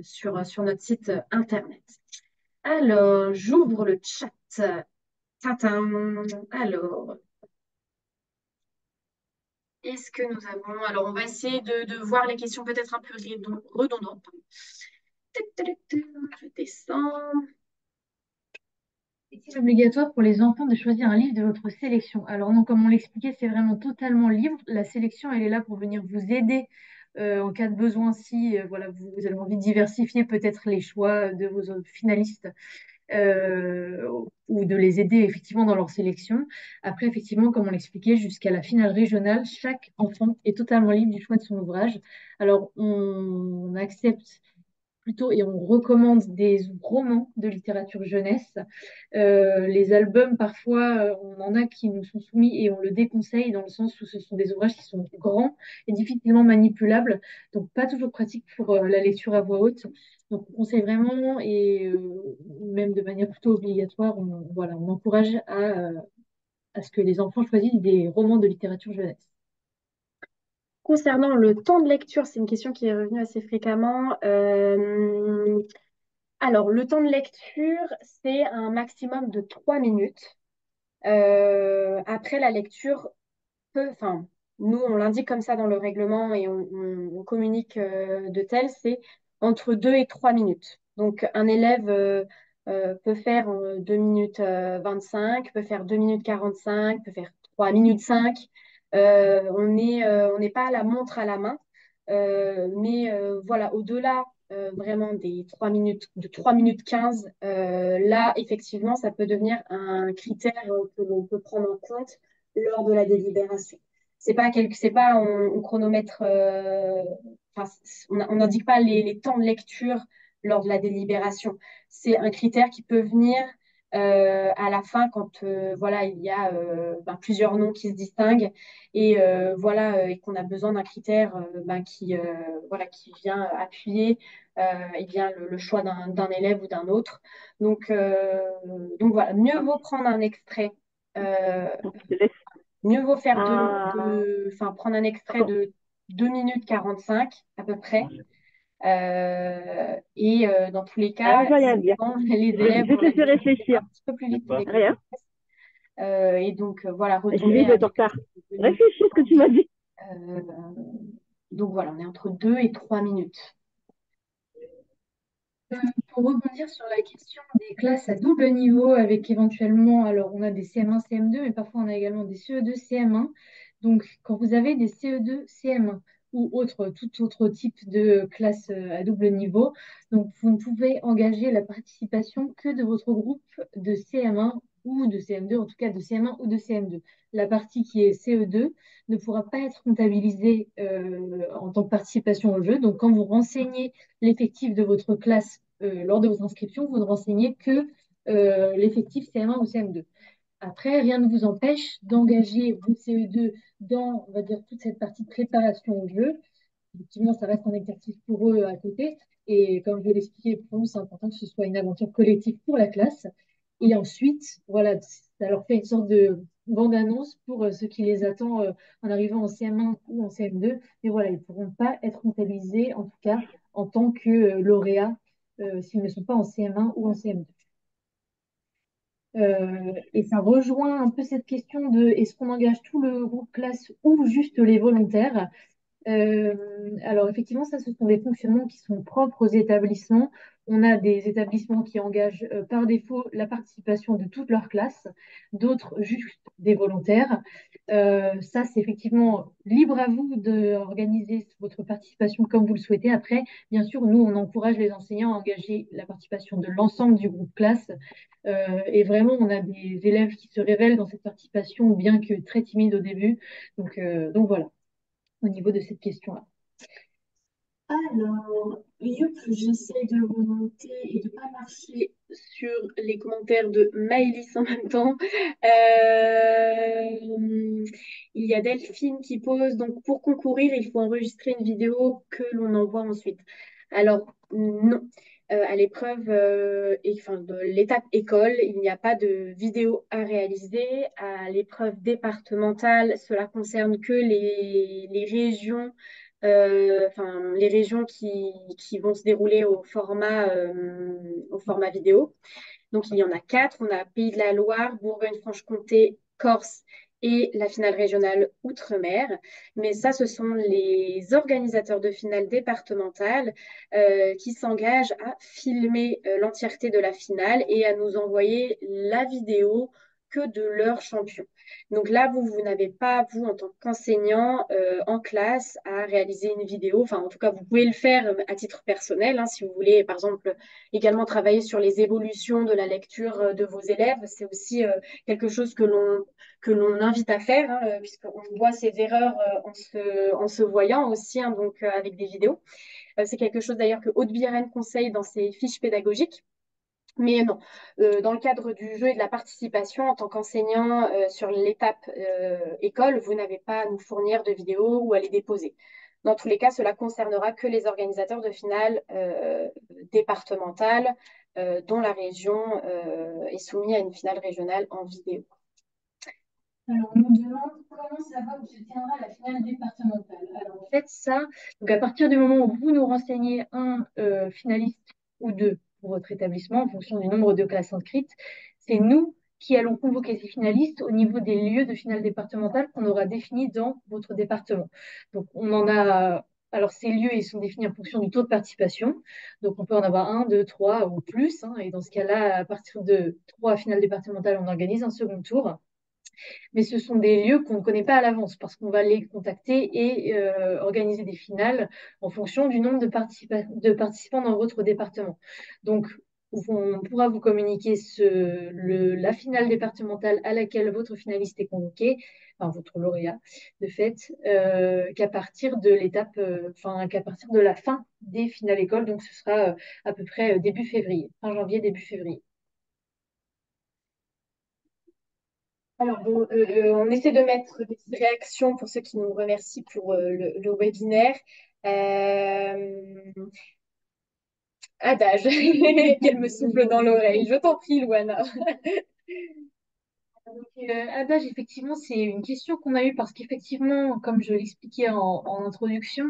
Speaker 2: sur notre site internet. Alors, j'ouvre le chat. Tadam. Alors, est-ce que nous avons... Alors, on va essayer de voir les questions peut-être un peu redondantes. Je descends. Est-il obligatoire pour les enfants de choisir un livre de votre sélection? Alors non, comme on l'expliquait, c'est vraiment totalement libre. La sélection, elle est là pour venir vous aider en cas de besoin si voilà, vous avez envie de diversifier peut-être les choix de vos autres finalistes ou de les aider effectivement dans leur sélection. Après, effectivement, comme on l'expliquait, jusqu'à la finale régionale, chaque enfant est totalement libre du choix de son ouvrage. Alors, on accepte plutôt et on recommande des romans de littérature jeunesse. Les albums, parfois, on en a qui nous sont soumis et on le déconseille dans le sens où ce sont des ouvrages qui sont grands et difficilement manipulables, donc pas toujours pratique pour la lecture à voix haute. Donc on conseille vraiment et même de manière plutôt obligatoire, voilà, on encourage à ce que les enfants choisissent des romans de littérature jeunesse.
Speaker 1: Concernant le temps de lecture, c'est une question qui est revenue assez fréquemment. Alors, le temps de lecture, c'est un maximum de 3 minutes. Après, la lecture enfin, nous, on l'indique comme ça dans le règlement et on communique de tel, c'est entre 2 et 3 minutes. Donc, un élève peut faire 2 minutes 25, peut faire 2 minutes 45, peut faire 3 minutes 5. On n'est pas à la montre à la main, mais voilà, au-delà vraiment des 3 minutes, de 3 minutes 15, là, effectivement, ça peut devenir un critère que l'on peut prendre en compte lors de la délibération. C'est pas on chronomètre, enfin, on n'indique pas les temps de lecture lors de la délibération. C'est un critère qui peut venir À la fin, quand voilà, il y a plusieurs noms qui se distinguent et voilà, et qu'on a besoin d'un critère voilà, qui vient appuyer eh bien, le choix d'un élève ou d'un autre. Donc, euh, donc voilà, mieux vaut prendre un extrait. euh,
Speaker 3: Donc, je te laisse.
Speaker 1: Mieux vaut faire
Speaker 3: Ah,
Speaker 1: enfin, prendre un extrait
Speaker 3: attends.
Speaker 1: de 2 minutes 45 à peu près. Dans tous les
Speaker 3: Alors,
Speaker 1: cas,
Speaker 3: je vais rien dire.
Speaker 1: souvent, les
Speaker 3: Je
Speaker 1: élèves
Speaker 3: vais
Speaker 1: ont
Speaker 3: te laisser
Speaker 1: l'habitude de faire
Speaker 3: réfléchir.
Speaker 1: un petit peu plus vite que les
Speaker 3: Rien.
Speaker 1: classes. Et donc, voilà,
Speaker 3: J'ai
Speaker 1: redonner
Speaker 3: vu d'être en
Speaker 1: avec
Speaker 3: retard.
Speaker 1: 2 minutes
Speaker 3: Réfléchis à ce que
Speaker 1: 30.
Speaker 3: tu m'as dit.
Speaker 1: Euh, donc, voilà, on est entre 2 et 3 minutes.
Speaker 2: Pour rebondir sur la question des classes à double niveau, avec éventuellement, alors on a des CM1, CM2, mais parfois on a également des CE2, CM1. Donc, quand vous avez des CE2, CM1 ou tout autre type de classe à double niveau, donc vous ne pouvez engager la participation que de votre groupe de CM1 ou de CM2, en tout cas de CM1 ou de CM2. La partie qui est CE2 ne pourra pas être comptabilisée en tant que participation au jeu. Donc, quand vous renseignez l'effectif de votre classe lors de votre inscription, vous ne renseignez que l'effectif CM1 ou CM2. Après, rien ne vous empêche d'engager vos CE2 dans, on va dire, toute cette partie de préparation au jeu. Effectivement, ça reste un exercice pour eux à côté. Et comme je vais l'expliquer, pour nous, c'est important que ce soit une aventure collective pour la classe. Et ensuite, voilà, ça leur fait une sorte de bande-annonce pour ce qui les attend en arrivant en CM1 ou en CM2. Mais voilà, ils ne pourront pas être comptabilisés, en tout cas, en tant que lauréats s'ils ne sont pas en CM1 ou en CM2. Et ça rejoint un peu cette question de est-ce qu'on engage tout le groupe classe ou juste les volontaires? Alors effectivement, ça, ce sont des fonctionnements qui sont propres aux établissements. On a des établissements qui engagent par défaut la participation de toute leur classe, d'autres juste des volontaires. Ça, c'est effectivement libre à vous d'organiser votre participation comme vous le souhaitez. Après, bien sûr, nous, on encourage les enseignants à engager la participation de l'ensemble du groupe classe. Et vraiment, on a des élèves qui se révèlent dans cette participation, bien que très timides au début. Donc voilà au niveau de cette question-là.
Speaker 1: Alors, Youp, j'essaie de remonter et de ne pas marcher sur les commentaires de Maëlys en même temps. Il y a Delphine qui pose, donc pour concourir, il faut enregistrer une vidéo que l'on envoie ensuite. Alors, non. À l'épreuve, enfin, de l'étape école, il n'y a pas de vidéo à réaliser. À l'épreuve départementale, cela concerne que les régions enfin, les régions qui vont se dérouler au format vidéo. Donc, il y en a quatre. On a Pays de la Loire, Bourgogne-Franche-Comté, Corse et la finale régionale Outre-mer. Mais ça, ce sont les organisateurs de finale départementale qui s'engagent à filmer l'entièreté de la finale et à nous envoyer la vidéo que de leur champion. Donc là, vous n'avez pas, vous, en tant qu'enseignant en classe, à réaliser une vidéo. Enfin, en tout cas, vous pouvez le faire à titre personnel, hein, si vous voulez, par exemple, également travailler sur les évolutions de la lecture de vos élèves. C'est aussi quelque chose que l'on invite à faire, hein, puisqu'on voit ces erreurs en se voyant aussi, hein, donc avec des vidéos. C'est quelque chose d'ailleurs que Haute-Virenne conseille dans ses fiches pédagogiques. Mais non, dans le cadre du jeu et de la participation, en tant qu'enseignant sur l'étape école, vous n'avez pas à nous fournir de vidéos ou à les déposer. Dans tous les cas, cela concernera que les organisateurs de finale départementale dont la région est soumise à une finale régionale en vidéo.
Speaker 2: Alors, on nous demande comment savoir où se tiendra la finale départementale. Alors, en fait, ça, donc à partir du moment où vous nous renseignez un finaliste ou deux pour votre établissement, en fonction du nombre de classes inscrites, c'est nous qui allons convoquer ces finalistes au niveau des lieux de finale départementale qu'on aura définis dans votre département. Donc, on en a. Alors, ces lieux, ils sont définis en fonction du taux de participation. Donc, on peut en avoir un, deux, trois ou plus, hein. Et dans ce cas-là, à partir de trois finales départementales, on organise un second tour, mais ce sont des lieux qu'on ne connaît pas à l'avance parce qu'on va les contacter et organiser des finales en fonction du nombre de participants dans votre département. Donc, on pourra vous communiquer la finale départementale à laquelle votre finaliste est convoqué, enfin votre lauréat de fait, qu'à partir de enfin qu'à partir de la fin des finales écoles, donc ce sera à peu près début février, fin janvier, début février.
Speaker 1: Alors, bon, on essaie de mettre des réactions pour ceux qui nous remercient pour le webinaire. Euh, Adage, qu'elle me souffle dans l'oreille. Je t'en prie, Louana.
Speaker 2: Adage, effectivement, c'est une question qu'on a eue parce qu'effectivement, comme je l'expliquais en introduction,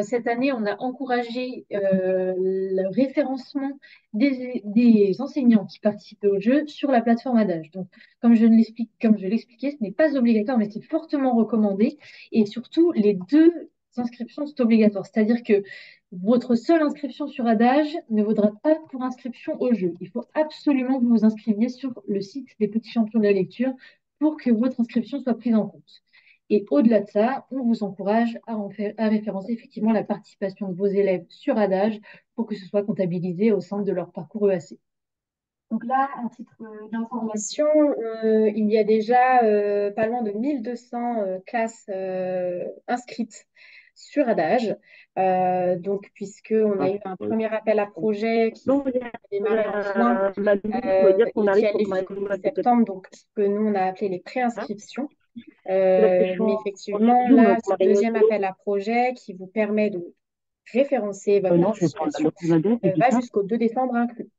Speaker 2: cette année, on a encouragé le référencement des enseignants qui participaient au jeu sur la plateforme Adage. Donc, comme je l'expliquais, ce n'est pas obligatoire, mais c'est fortement recommandé. Et surtout, les deux inscriptions sont obligatoires. C'est-à-dire que votre seule inscription sur Adage ne vaudra pas pour inscription au jeu. Il faut absolument que vous vous inscriviez sur le site des Petits Champions de la Lecture pour que votre inscription soit prise en compte. Et au-delà de ça, on vous encourage à référencer effectivement la participation de vos élèves sur Adage pour que ce soit comptabilisé au sein de leur parcours EAC.
Speaker 1: Donc là, à titre d'information, il y a déjà pas loin de 1200 classes inscrites sur Adage. Donc, puisqu'on a eu un premier appel à projet qui
Speaker 3: Donc,
Speaker 1: a démarré en juin
Speaker 3: Manu, ça veut dire qu'on
Speaker 1: et qui
Speaker 3: arrive
Speaker 1: allait
Speaker 3: pour
Speaker 1: jusqu'au
Speaker 3: Manu,
Speaker 1: 10 septembre, donc ce que nous, on a appelé les
Speaker 3: hein.
Speaker 1: préinscriptions.
Speaker 3: C'est parce que je suis
Speaker 1: Mais
Speaker 3: en
Speaker 1: effectivement,
Speaker 3: Zoom,
Speaker 1: là,
Speaker 3: donc
Speaker 1: ce
Speaker 3: ma réunion est
Speaker 1: deuxième
Speaker 3: solo.
Speaker 1: appel à projet qui vous permet de référencer votre
Speaker 3: Non, je vais prendre
Speaker 1: participation
Speaker 3: le Cousin et puis
Speaker 1: va
Speaker 3: ça.
Speaker 1: jusqu'au 2 décembre inclus.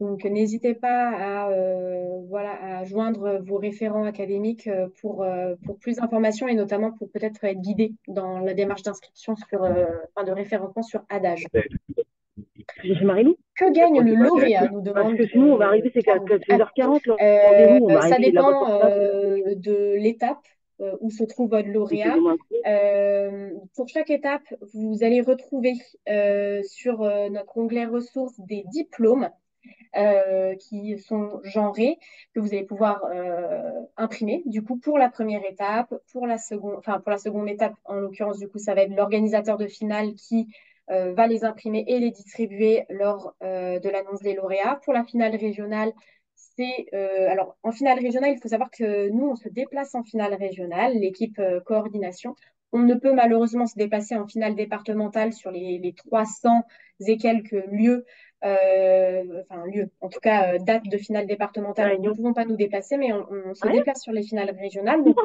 Speaker 1: Donc, n'hésitez pas à joindre vos référents académiques pour plus d'informations et notamment pour peut-être être guidé dans la démarche d'inscription de référencement sur Adage.
Speaker 3: J'ai chez Marilou.
Speaker 1: Que gagne le lauréat, nous
Speaker 3: Parce
Speaker 1: demande
Speaker 3: que sinon, on va arriver, c'est qu'à
Speaker 1: Caroline.
Speaker 3: 16h40, le rendez-vous, on va
Speaker 1: Ça
Speaker 3: arriver, la voiture
Speaker 1: dépend
Speaker 3: passe.
Speaker 1: de l'étape où se trouve votre
Speaker 3: C'est plus
Speaker 1: lauréat.
Speaker 3: ou moins cool.
Speaker 1: Pour chaque étape, vous allez retrouver sur notre onglet ressources des diplômes qui sont genrés, que vous allez pouvoir imprimer. Du coup, pour la première étape, pour la seconde étape, en l'occurrence, du coup, ça va être l'organisateur de finale qui va les imprimer et les distribuer lors de l'annonce des lauréats. Pour la finale régionale, alors en finale régionale, il faut savoir que nous, on se déplace en finale régionale, l'équipe coordination. On ne peut malheureusement se déplacer en finale départementale sur les 300 et quelques lieux en tout cas, date de finale
Speaker 3: La
Speaker 1: départementale, nous ne
Speaker 3: réunion.
Speaker 1: pouvons pas nous déplacer, mais on se
Speaker 3: Rien.
Speaker 1: déplace sur les finales régionales. Donc,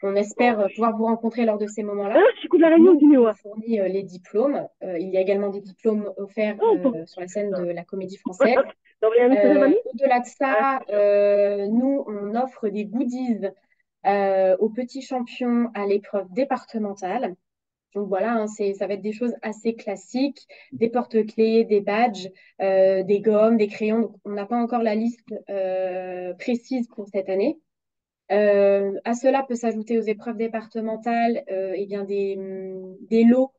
Speaker 1: on espère pouvoir vous rencontrer lors de ces
Speaker 3: Ah,
Speaker 1: moments-là.
Speaker 3: je suis coup de la
Speaker 1: Donc,
Speaker 3: réunion
Speaker 1: nous,
Speaker 3: du
Speaker 1: on
Speaker 3: Néo.
Speaker 1: vous fournit les diplômes. Il y a également des diplômes offerts
Speaker 3: Oh, bon.
Speaker 1: sur la scène de la Comédie Française.
Speaker 3: T'as envoyé un message à Manu?
Speaker 1: Au-delà de
Speaker 3: Ah,
Speaker 1: ça, nous, on offre des goodies aux petits champions à l'épreuve départementale. Donc voilà, hein, ça va être des choses assez classiques, des porte-clés, des badges, des gommes, des crayons. Donc, on n'a pas encore la liste précise pour cette année. À cela peut s'ajouter aux épreuves départementales eh bien des lots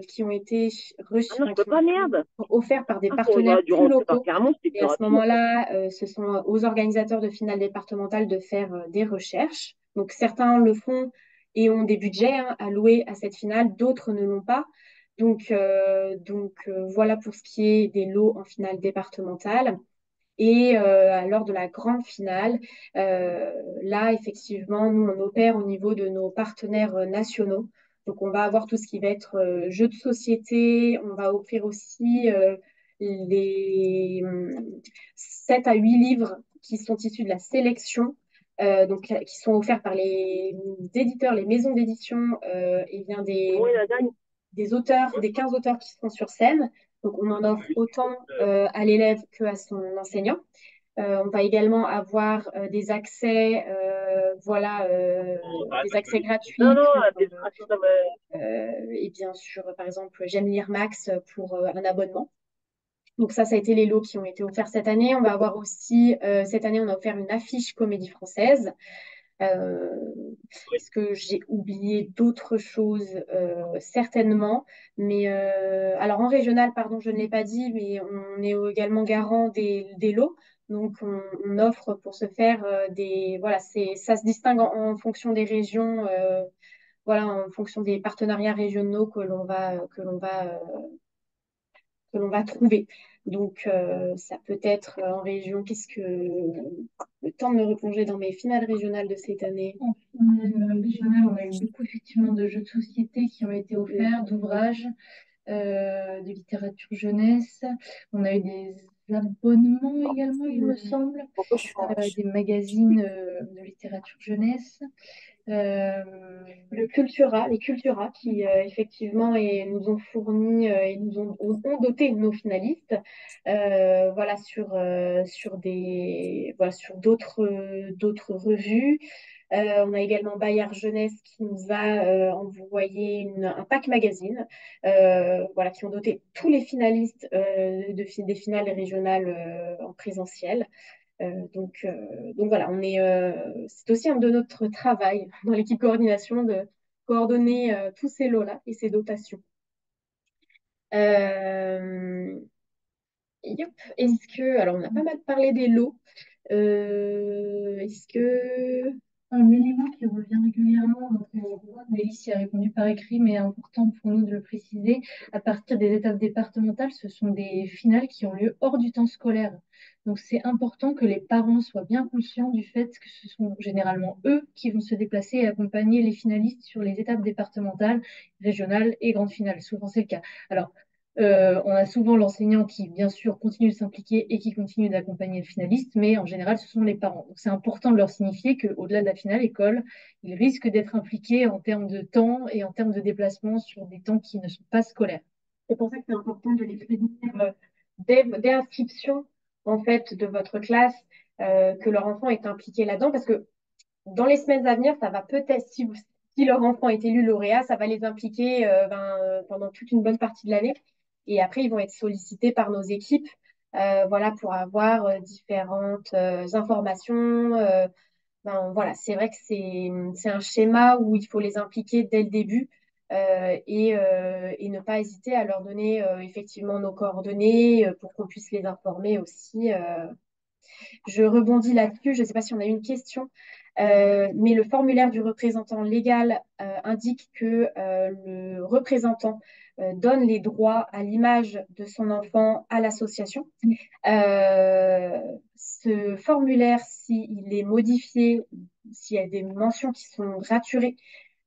Speaker 1: qui ont été
Speaker 3: ah non, je peux
Speaker 1: qui ont
Speaker 3: pas,
Speaker 1: été
Speaker 3: merde.
Speaker 1: offerts par des
Speaker 3: Ah, on
Speaker 1: partenaires
Speaker 3: aurait dû
Speaker 1: plus
Speaker 3: rentrer par
Speaker 1: locaux.
Speaker 3: carrément, c'était
Speaker 1: Et
Speaker 3: plus
Speaker 1: à ce
Speaker 3: rapide, en fait.
Speaker 1: moment-là, ce sont aux organisateurs de finale départementale de faire des recherches. Donc certains le font et ont des budgets alloués à cette finale, d'autres ne l'ont pas. Voilà pour ce qui est des lots en finale départementale. Et lors de la grande finale, là, effectivement, nous, on opère au niveau de nos partenaires nationaux. Donc, on va avoir tout ce qui va être jeux de société. On va offrir aussi les 7 à 8 livres qui sont issus de la sélection, qui sont offerts par les éditeurs, les maisons d'édition, et bien
Speaker 3: Bon, il a gagné.
Speaker 1: des auteurs, des 15 auteurs qui seront sur scène. Donc, on en offre autant à l'élève qu'à son enseignant. On va également avoir des accès, des accès
Speaker 3: Non,
Speaker 1: gratuits
Speaker 3: non,
Speaker 1: pour,
Speaker 3: la démonstration, ça va.
Speaker 1: et bien sûr, par exemple, J'aime lire Max pour un abonnement. Donc ça a été les lots qui ont été offerts cette année. On va avoir aussi, cette année, on a offert une affiche Comédie Française. Euh, Est-ce que j'ai oublié d'autres choses? Certainement. Mais alors en régional, pardon, je ne l'ai pas dit, mais on est également garant des lots. Donc on offre pour se faire voilà, ça se distingue en fonction des régions, voilà, en fonction des partenariats régionaux que l'on va trouver. Donc, ça peut être en région. Qu'est-ce que le temps de me replonger dans mes finales régionales de cette année?
Speaker 2: En finale régionale, on a eu beaucoup effectivement de jeux de société qui ont été offerts, d'ouvrages, de littérature jeunesse. On a eu des abonnements également, il me semble, des magazines de littérature jeunesse.
Speaker 1: Les Cultura qui effectivement nous ont fourni et ont doté nos finalistes voilà, sur d'autres revues. On a également Bayard Jeunesse qui nous a envoyé un pack magazine voilà, qui ont doté tous les finalistes des finales régionales en présentiel. Donc voilà, c'est aussi un de notre travail dans l'équipe coordination de coordonner tous ces lots-là et ces dotations. Euh, Yep. Alors on a pas mal parlé des lots. Est-ce que
Speaker 2: Un élément qui revient régulièrement, donc Mélisse y a répondu par écrit, mais important pour nous de le préciser, à partir des étapes départementales, ce sont des finales qui ont lieu hors du temps scolaire. Donc c'est important que les parents soient bien conscients du fait que ce sont généralement eux qui vont se déplacer et accompagner les finalistes sur les étapes départementales, régionales et grandes finales. Souvent c'est le cas. Alors, on a souvent l'enseignant qui, bien sûr, continue de s'impliquer et qui continue d'accompagner le finaliste, mais en général, ce sont les parents. Donc, c'est important de leur signifier qu'au-delà de la finale école, ils risquent d'être impliqués en termes de temps et en termes de déplacement sur des temps qui ne sont pas scolaires.
Speaker 1: c'est pour ça que c'est important de les prévenir dès inscription en fait de votre classe que leur enfant est impliqué là-dedans parce que dans les semaines à venir, ça va peut-être, si leur enfant est élu lauréat, ça va les impliquer pendant toute une bonne partie de l'année. Et après, ils vont être sollicités par nos équipes voilà, pour avoir différentes informations. Voilà, c'est vrai que c'est un schéma où il faut les impliquer dès le début et ne pas hésiter à leur donner effectivement nos coordonnées pour qu'on puisse les informer aussi. Je rebondis là-dessus, je ne sais pas si on a une question, mais le formulaire du représentant légal indique que le représentant donne les droits à l'image de son enfant à l'association. Ce formulaire, s'il est modifié, s'il y a des mentions qui sont raturées,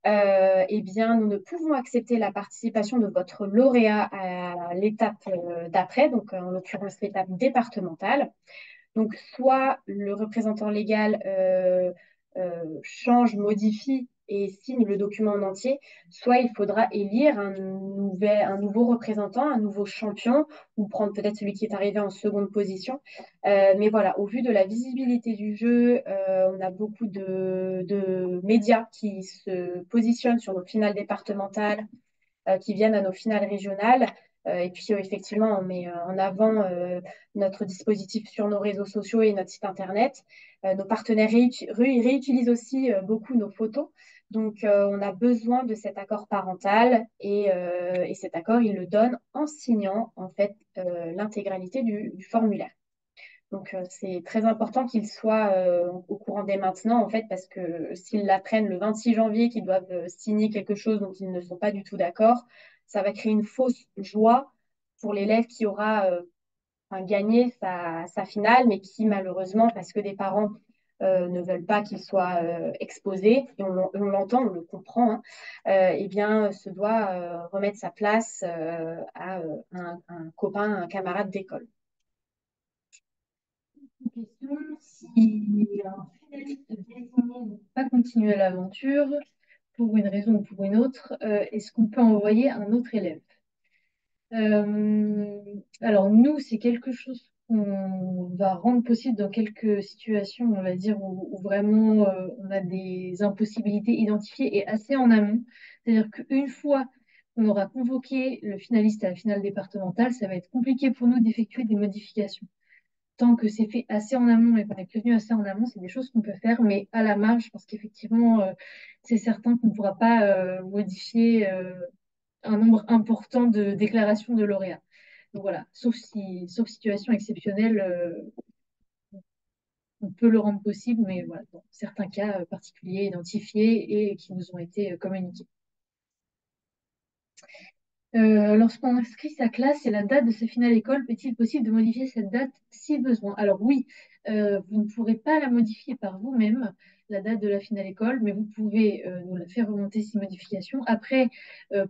Speaker 1: eh bien, nous ne pouvons accepter la participation de votre lauréat à l'étape d'après, donc en l'occurrence l'étape départementale. Donc, soit le représentant légal change, modifie et signe le document en entier, soit il faudra élire un nouveau représentant, un nouveau champion, ou prendre peut-être celui qui est arrivé en seconde position. Mais voilà, au vu de la visibilité du jeu, on a beaucoup de médias qui se positionnent sur nos finales départementales, qui viennent à nos finales régionales. Et puis, effectivement, on met en avant notre dispositif sur nos réseaux sociaux et notre site internet. Nos partenaires réutilisent aussi beaucoup nos photos. Donc, on a besoin de cet accord parental et cet accord, il le donne en signant en fait l'intégralité du formulaire. Donc, c'est très important qu'ils soient au courant dès maintenant, en fait, parce que s'ils l'apprennent le 26 janvier, qu'ils doivent signer quelque chose dont ils ne sont pas du tout d'accord, ça va créer une fausse joie pour l'élève qui aura gagné sa finale, mais qui, malheureusement, parce que des parents ne veulent pas qu'il soit exposé, et on l'entend, on le comprend, hein, eh bien, se doit remettre sa place à un copain, un camarade d'école.
Speaker 2: Question, si un finaliste désigné ne peut pas continuer l'aventure pour une raison ou pour une autre, est-ce qu'on peut envoyer un autre élève? Alors nous, c'est quelque chose qu'on va rendre possible dans quelques situations, on va dire, où vraiment on a des impossibilités identifiées et assez en amont. C'est-à-dire qu'une fois qu'on aura convoqué le finaliste à la finale départementale, ça va être compliqué pour nous d'effectuer des modifications. Tant que c'est fait assez en amont et qu'on est prévenu assez en amont, c'est des choses qu'on peut faire, mais à la marge, parce qu'effectivement, c'est certain qu'on ne pourra pas modifier un nombre important de déclarations de lauréats. Donc voilà, sauf situation exceptionnelle, on peut le rendre possible, mais voilà, dans certains cas particuliers identifiés et qui nous ont été communiqués. Lorsqu'on inscrit sa classe et la date de sa finale école, est-il possible de modifier cette date si besoin? Alors oui, vous ne pourrez pas la modifier par vous-même, la date de la finale école, mais vous pouvez nous la faire remonter ces modifications. Après,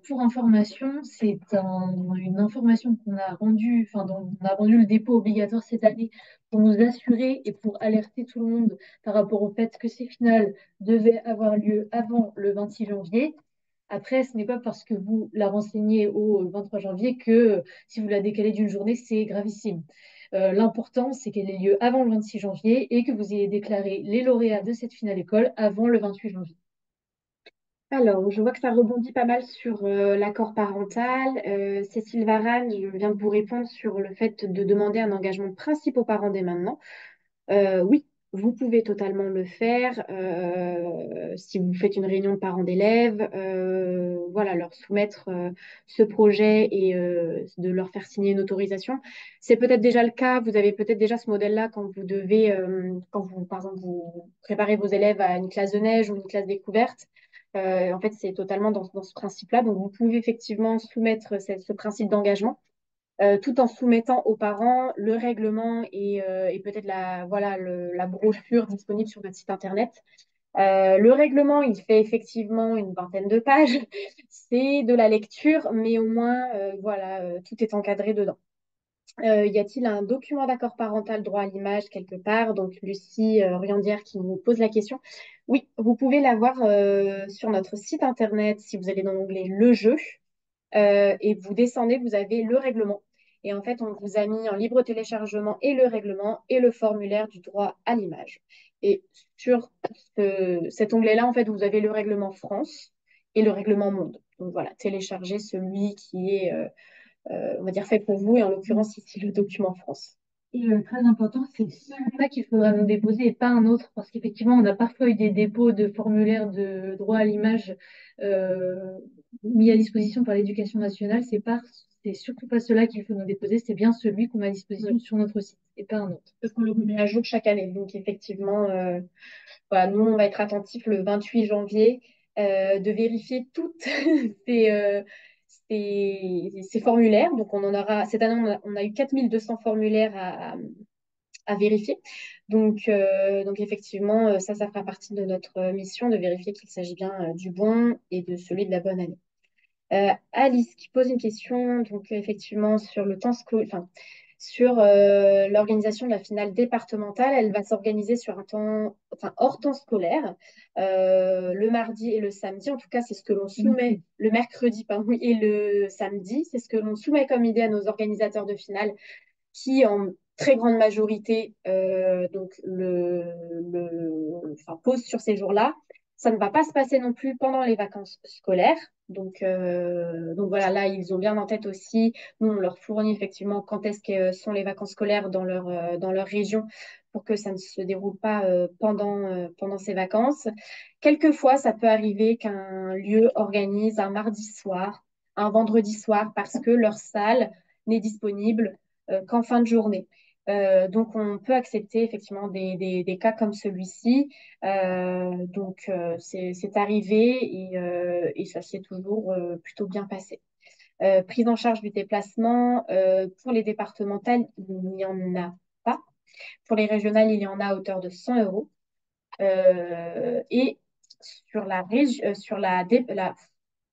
Speaker 2: pour information, une information qu'on a rendue, enfin, dont on a rendu le dépôt obligatoire cette année pour nous assurer et pour alerter tout le monde par rapport au fait que ces finales devaient avoir lieu avant le 26 janvier. Après, ce n'est pas parce que vous la renseignez au 23 janvier que si vous la décalez d'une journée, c'est gravissime. L'important, c'est qu'elle ait lieu avant le 26 janvier et que vous ayez déclaré les lauréats de cette finale école avant le 28 janvier.
Speaker 1: Alors, je vois que ça rebondit pas mal sur l'accord parental. Cécile Varane, je viens de vous répondre sur le fait de demander un engagement de principe aux parents dès maintenant. Oui, vous pouvez totalement le faire si vous faites une réunion de parents d'élèves, voilà, leur soumettre ce projet et de leur faire signer une autorisation. C'est peut-être déjà le cas, vous avez peut-être déjà ce modèle-là quand vous devez, quand vous, par exemple, vous préparez vos élèves à une classe de neige ou une classe découverte. En fait, c'est totalement dans ce principe-là. Donc, vous pouvez effectivement soumettre ce principe d'engagement tout en soumettant aux parents le règlement et peut-être la brochure disponible sur notre site internet. Le règlement, il fait effectivement une vingtaine de pages. C'est de la lecture, mais au moins, tout est encadré dedans. Y a-t-il un document d'accord parental droit à l'image quelque part? Donc, Lucie Riandière qui nous pose la question. Oui, vous pouvez l'avoir sur notre site internet si vous allez dans l'onglet Le jeu et vous descendez, vous avez le règlement. Et en fait, on vous a mis en libre téléchargement et le règlement et le formulaire du droit à l'image. Et sur cet onglet-là, en fait, vous avez le règlement France et le règlement monde. Donc voilà, téléchargez celui qui est, on va dire, fait pour vous, et en l'occurrence ici le document France.
Speaker 2: Et très important, c'est celui-là qu'il faudra nous déposer et pas un autre, parce qu'effectivement, on a parfois eu des dépôts de formulaires de droit à l'image euh, mis à disposition par l'Éducation nationale. C'est surtout pas cela qu'il faut nous déposer, c'est bien celui qu'on met à disposition sur notre site et pas un autre.
Speaker 1: Parce qu'on le remet à jour chaque année. Donc effectivement, voilà, nous, on va être attentifs le 28 janvier de vérifier toutes ces, ces formulaires. Donc, on en aura, cette année, on a eu 4200 formulaires à vérifier. Donc effectivement, ça fera partie de notre mission de vérifier qu'il s'agit bien du bon et de celui de la bonne année. Alice qui pose une question, donc effectivement, sur le temps scolaire, enfin, sur l'organisation de la finale départementale. Elle va s'organiser sur un temps, enfin, hors temps scolaire, le mardi et le samedi. En tout cas, c'est ce que l'on soumet, le mercredi, pardon, et le samedi. C'est ce que l'on soumet comme idée à nos organisateurs de finale qui, en très grande majorité, enfin, pose sur ces jours-là. Ça ne va pas se passer non plus pendant les vacances scolaires. Donc voilà, là, ils ont bien en tête aussi. Nous, on leur fournit effectivement quand est-ce que sont les vacances scolaires dans leur région pour que ça ne se déroule pas pendant ces vacances. Quelquefois, ça peut arriver qu'un lieu organise un mardi soir, un vendredi soir, parce que leur salle n'est disponible qu'en fin de journée. Donc, on peut accepter effectivement des cas comme celui-ci. C'est arrivé et ça s'est toujours plutôt bien passé. Prise en charge du déplacement, pour les départementales, il n'y en a pas. Pour les régionales, il y en a à hauteur de 100 euros. Et sur la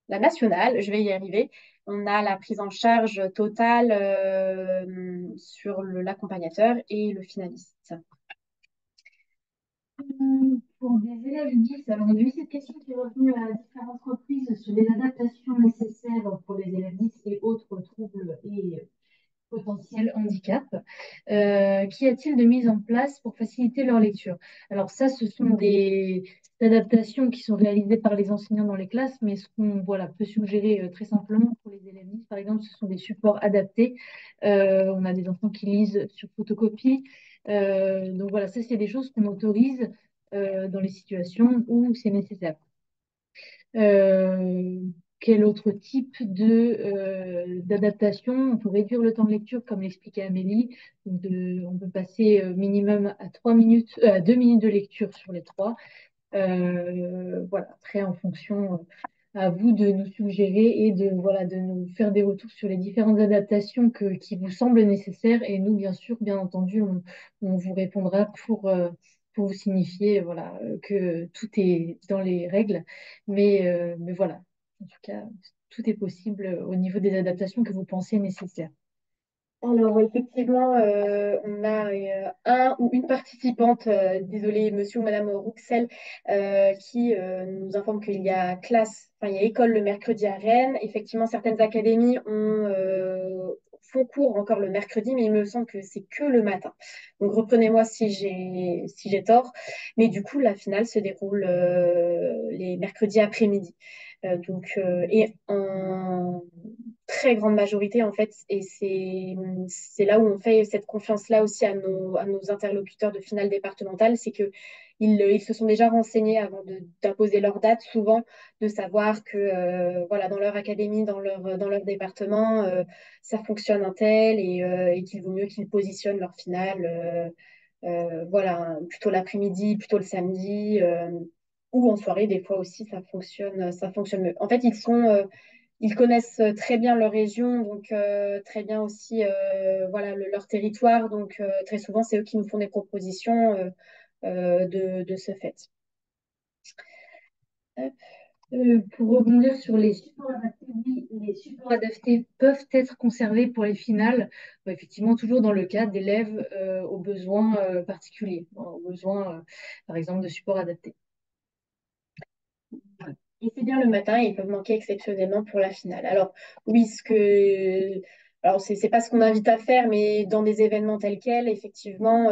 Speaker 1: nationale, je vais y arriver, on a la prise en charge totale sur l'accompagnateur et le finaliste.
Speaker 2: Pour des élèves 10, alors on a eu cette question qui est revenue à différentes reprises sur les adaptations nécessaires pour les élèves 10 et autres troubles et potentiels handicap. Qu'y a-t-il de mise en place pour faciliter leur lecture? Alors ça, ce sont des adaptations qui sont réalisées par les enseignants dans les classes, mais ce qu'on voilà, peut suggérer très simplement pour les élèves 10, par exemple, ce sont des supports adaptés. On a des enfants qui lisent sur photocopie. Donc voilà, ça, c'est des choses qu'on autorise dans les situations où c'est nécessaire. Euh, Quel autre type d'adaptation? On peut réduire le temps de lecture, comme l'expliquait Amélie. On peut passer minimum à 3 minutes, à 2 minutes de lecture sur les trois. Voilà, après, en fonction à vous de nous suggérer et voilà, de nous faire des retours sur les différentes adaptations qui vous semblent nécessaires. Et nous, bien sûr, bien entendu, on vous répondra pour vous signifier voilà, que tout est dans les règles. Mais voilà, en tout cas, tout est possible au niveau des adaptations que vous pensez nécessaires.
Speaker 1: Alors, effectivement, on a un ou une participante, désolée, monsieur ou madame Rouxel, qui nous informe qu'il y a classe, enfin, il y a école le mercredi à Rennes. Effectivement, certaines académies font cours encore le mercredi, mais il me semble que c'est que le matin. Donc, reprenez-moi si j'ai tort. Mais du coup, la finale se déroule les mercredis après-midi. Et en très grande majorité, en fait, et c'est là où on fait cette confiance-là aussi à nos interlocuteurs de finale départementale, c'est que ils se sont déjà renseignés avant d'imposer leur date, souvent, de savoir que voilà, dans leur académie, dans leur département, ça fonctionne un tel et qu'il vaut mieux qu'ils positionnent leur finale voilà, plutôt l'après-midi, plutôt le samedi. Ou en soirée, des fois aussi, ça fonctionne mieux. En fait, ils connaissent très bien leur région, donc très bien aussi voilà, leur territoire. Donc très souvent, c'est eux qui nous font des propositions de ce fait. Hop.
Speaker 2: Pour rebondir sur les supports adaptés, oui, les supports adaptés peuvent être conservés pour les finales, effectivement toujours dans le cas d'élèves aux besoins particuliers, aux besoins par exemple de supports adaptés.
Speaker 1: Et c'est bien le matin et ils peuvent manquer exceptionnellement pour la finale. Alors, oui, alors c'est pas ce qu'on invite à faire, mais dans des événements tels quels, effectivement,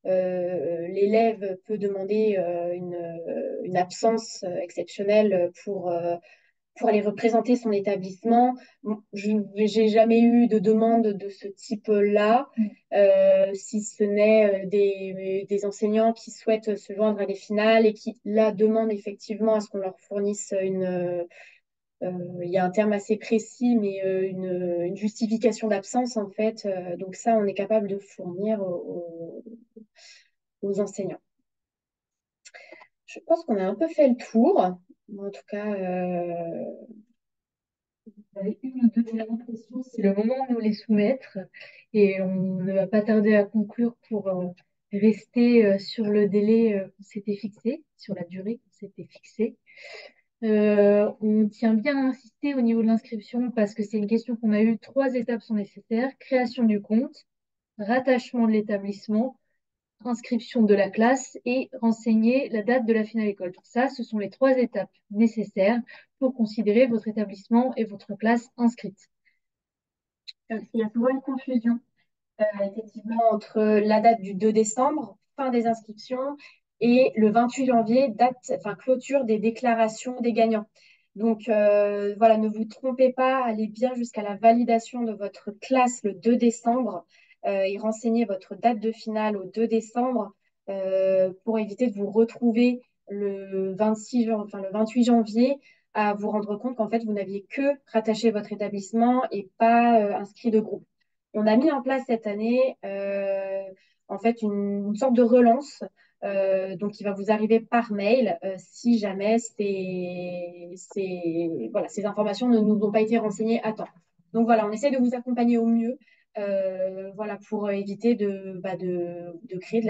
Speaker 1: l'élève peut demander une absence exceptionnelle pour aller représenter son établissement. Je n'ai jamais eu de demande de ce type-là, si ce n'est des enseignants qui souhaitent se joindre à des finales et qui, là, demandent effectivement à ce qu'on leur fournisse il y a un terme assez précis, mais une justification d'absence, en fait. Donc ça, on est capable de fournir aux enseignants. Je pense qu'on a un peu fait le tour. En tout cas,
Speaker 2: Avec une ou deux dernières questions, c'est le moment de nous les soumettre et on ne va pas tarder à conclure pour rester sur le délai qu'on s'était fixé, sur la durée qu'on s'était fixée. On tient bien à insister au niveau de l'inscription parce que c'est une question qu'on a eue. Trois étapes sont nécessaires. Création du compte, rattachement de l'établissement, inscription de la classe et renseigner la date de la finale école. Donc ça, ce sont les trois étapes nécessaires pour considérer votre établissement et votre classe inscrite.
Speaker 1: il y a souvent une confusion effectivement entre la date du 2 décembre, fin des inscriptions, et le 28 janvier, enfin, clôture des déclarations des gagnants. Donc voilà, ne vous trompez pas, allez bien jusqu'à la validation de votre classe le 2 décembre et renseignez votre date de finale au 2 décembre pour éviter de vous retrouver enfin, le 28 janvier à vous rendre compte qu'en fait, vous n'aviez que rattaché votre établissement et pas inscrit de groupe. On a mis en place cette année en fait une sorte de relance donc qui va vous arriver par mail si jamais voilà, ces informations ne nous ont pas été renseignées à temps. Donc voilà, on essaie de vous accompagner au mieux voilà, pour éviter de créer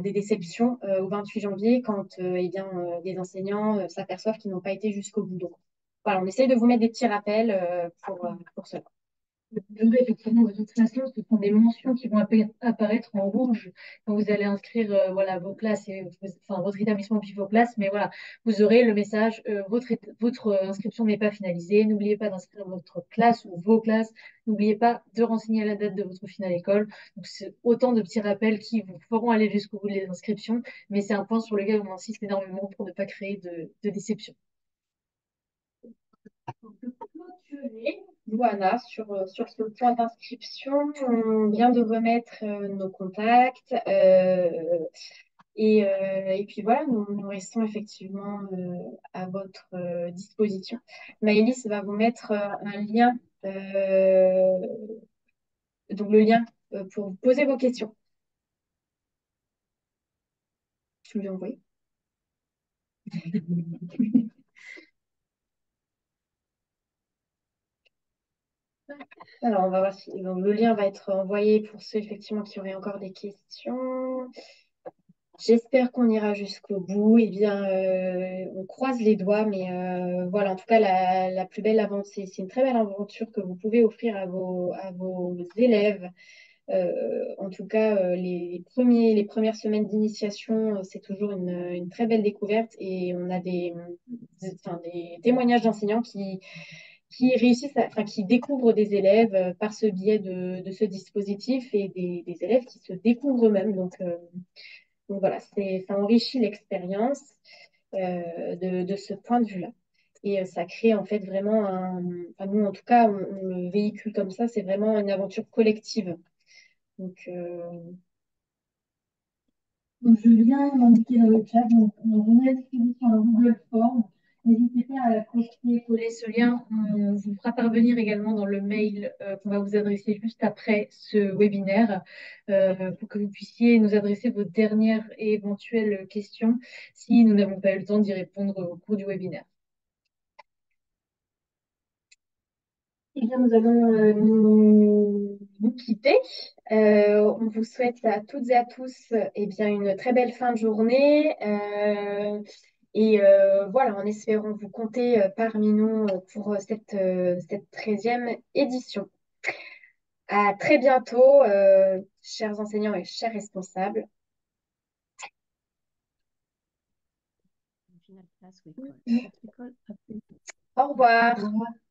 Speaker 1: des déceptions au 28 janvier quand eh bien, les enseignants s'aperçoivent qu'ils n'ont pas été jusqu'au bout. Donc voilà, on essaie de vous mettre des petits rappels pour cela.
Speaker 2: Effectivement, de toute façon, ce sont des mentions qui vont apparaître en rouge quand vous allez inscrire voilà, vos classes, enfin, votre établissement puis vos classes. Mais voilà, vous aurez le message, votre inscription n'est pas finalisée. N'oubliez pas d'inscrire votre classe ou vos classes. N'oubliez pas de renseigner la date de votre finale école. Donc, c'est autant de petits rappels qui vous feront aller jusqu'au bout des inscriptions. Mais c'est un point sur lequel on insiste énormément pour ne pas créer de déception.
Speaker 1: Voilà, sur ce point d'inscription, on vient de remettre nos contacts et puis voilà, nous restons effectivement à votre disposition. Maëlys va vous mettre un lien, donc le lien pour poser vos questions. Tu me l'as envoyé? Alors, on va voir si donc, le lien va être envoyé pour ceux effectivement qui auraient encore des questions. J'espère qu'on ira jusqu'au bout. Eh bien, on croise les doigts, mais voilà, en tout cas, la plus belle aventure, c'est une très belle aventure que vous pouvez offrir à vos élèves. En tout cas, les premières semaines d'initiation, c'est toujours une très belle découverte et on a enfin, des témoignages d'enseignants qui réussissent, enfin, qui découvrent des élèves par ce biais de ce dispositif et des élèves qui se découvrent eux-mêmes. Donc voilà, ça enrichit l'expérience de ce point de vue-là. Et ça crée en fait vraiment enfin, nous en tout cas, on le véhicule comme ça, c'est vraiment une aventure collective. Donc,
Speaker 2: Donc, je viens d'indiquer dans le chat, donc on met à disposition un Google Form. N'hésitez pas à la copier, coller ce lien. On vous fera parvenir également dans le mail qu'on va vous adresser juste après ce webinaire pour que vous puissiez nous adresser vos dernières et éventuelles questions si nous n'avons pas eu le temps d'y répondre au cours du webinaire.
Speaker 1: eh bien, nous allons nous quitter. On vous souhaite à toutes et à tous eh bien, une très belle fin de journée. Voilà, en espérant vous compter parmi nous pour cette 13e édition. À très bientôt, chers enseignants et chers responsables.
Speaker 3: Final class, we call. What we call
Speaker 1: Au revoir.
Speaker 2: Au revoir.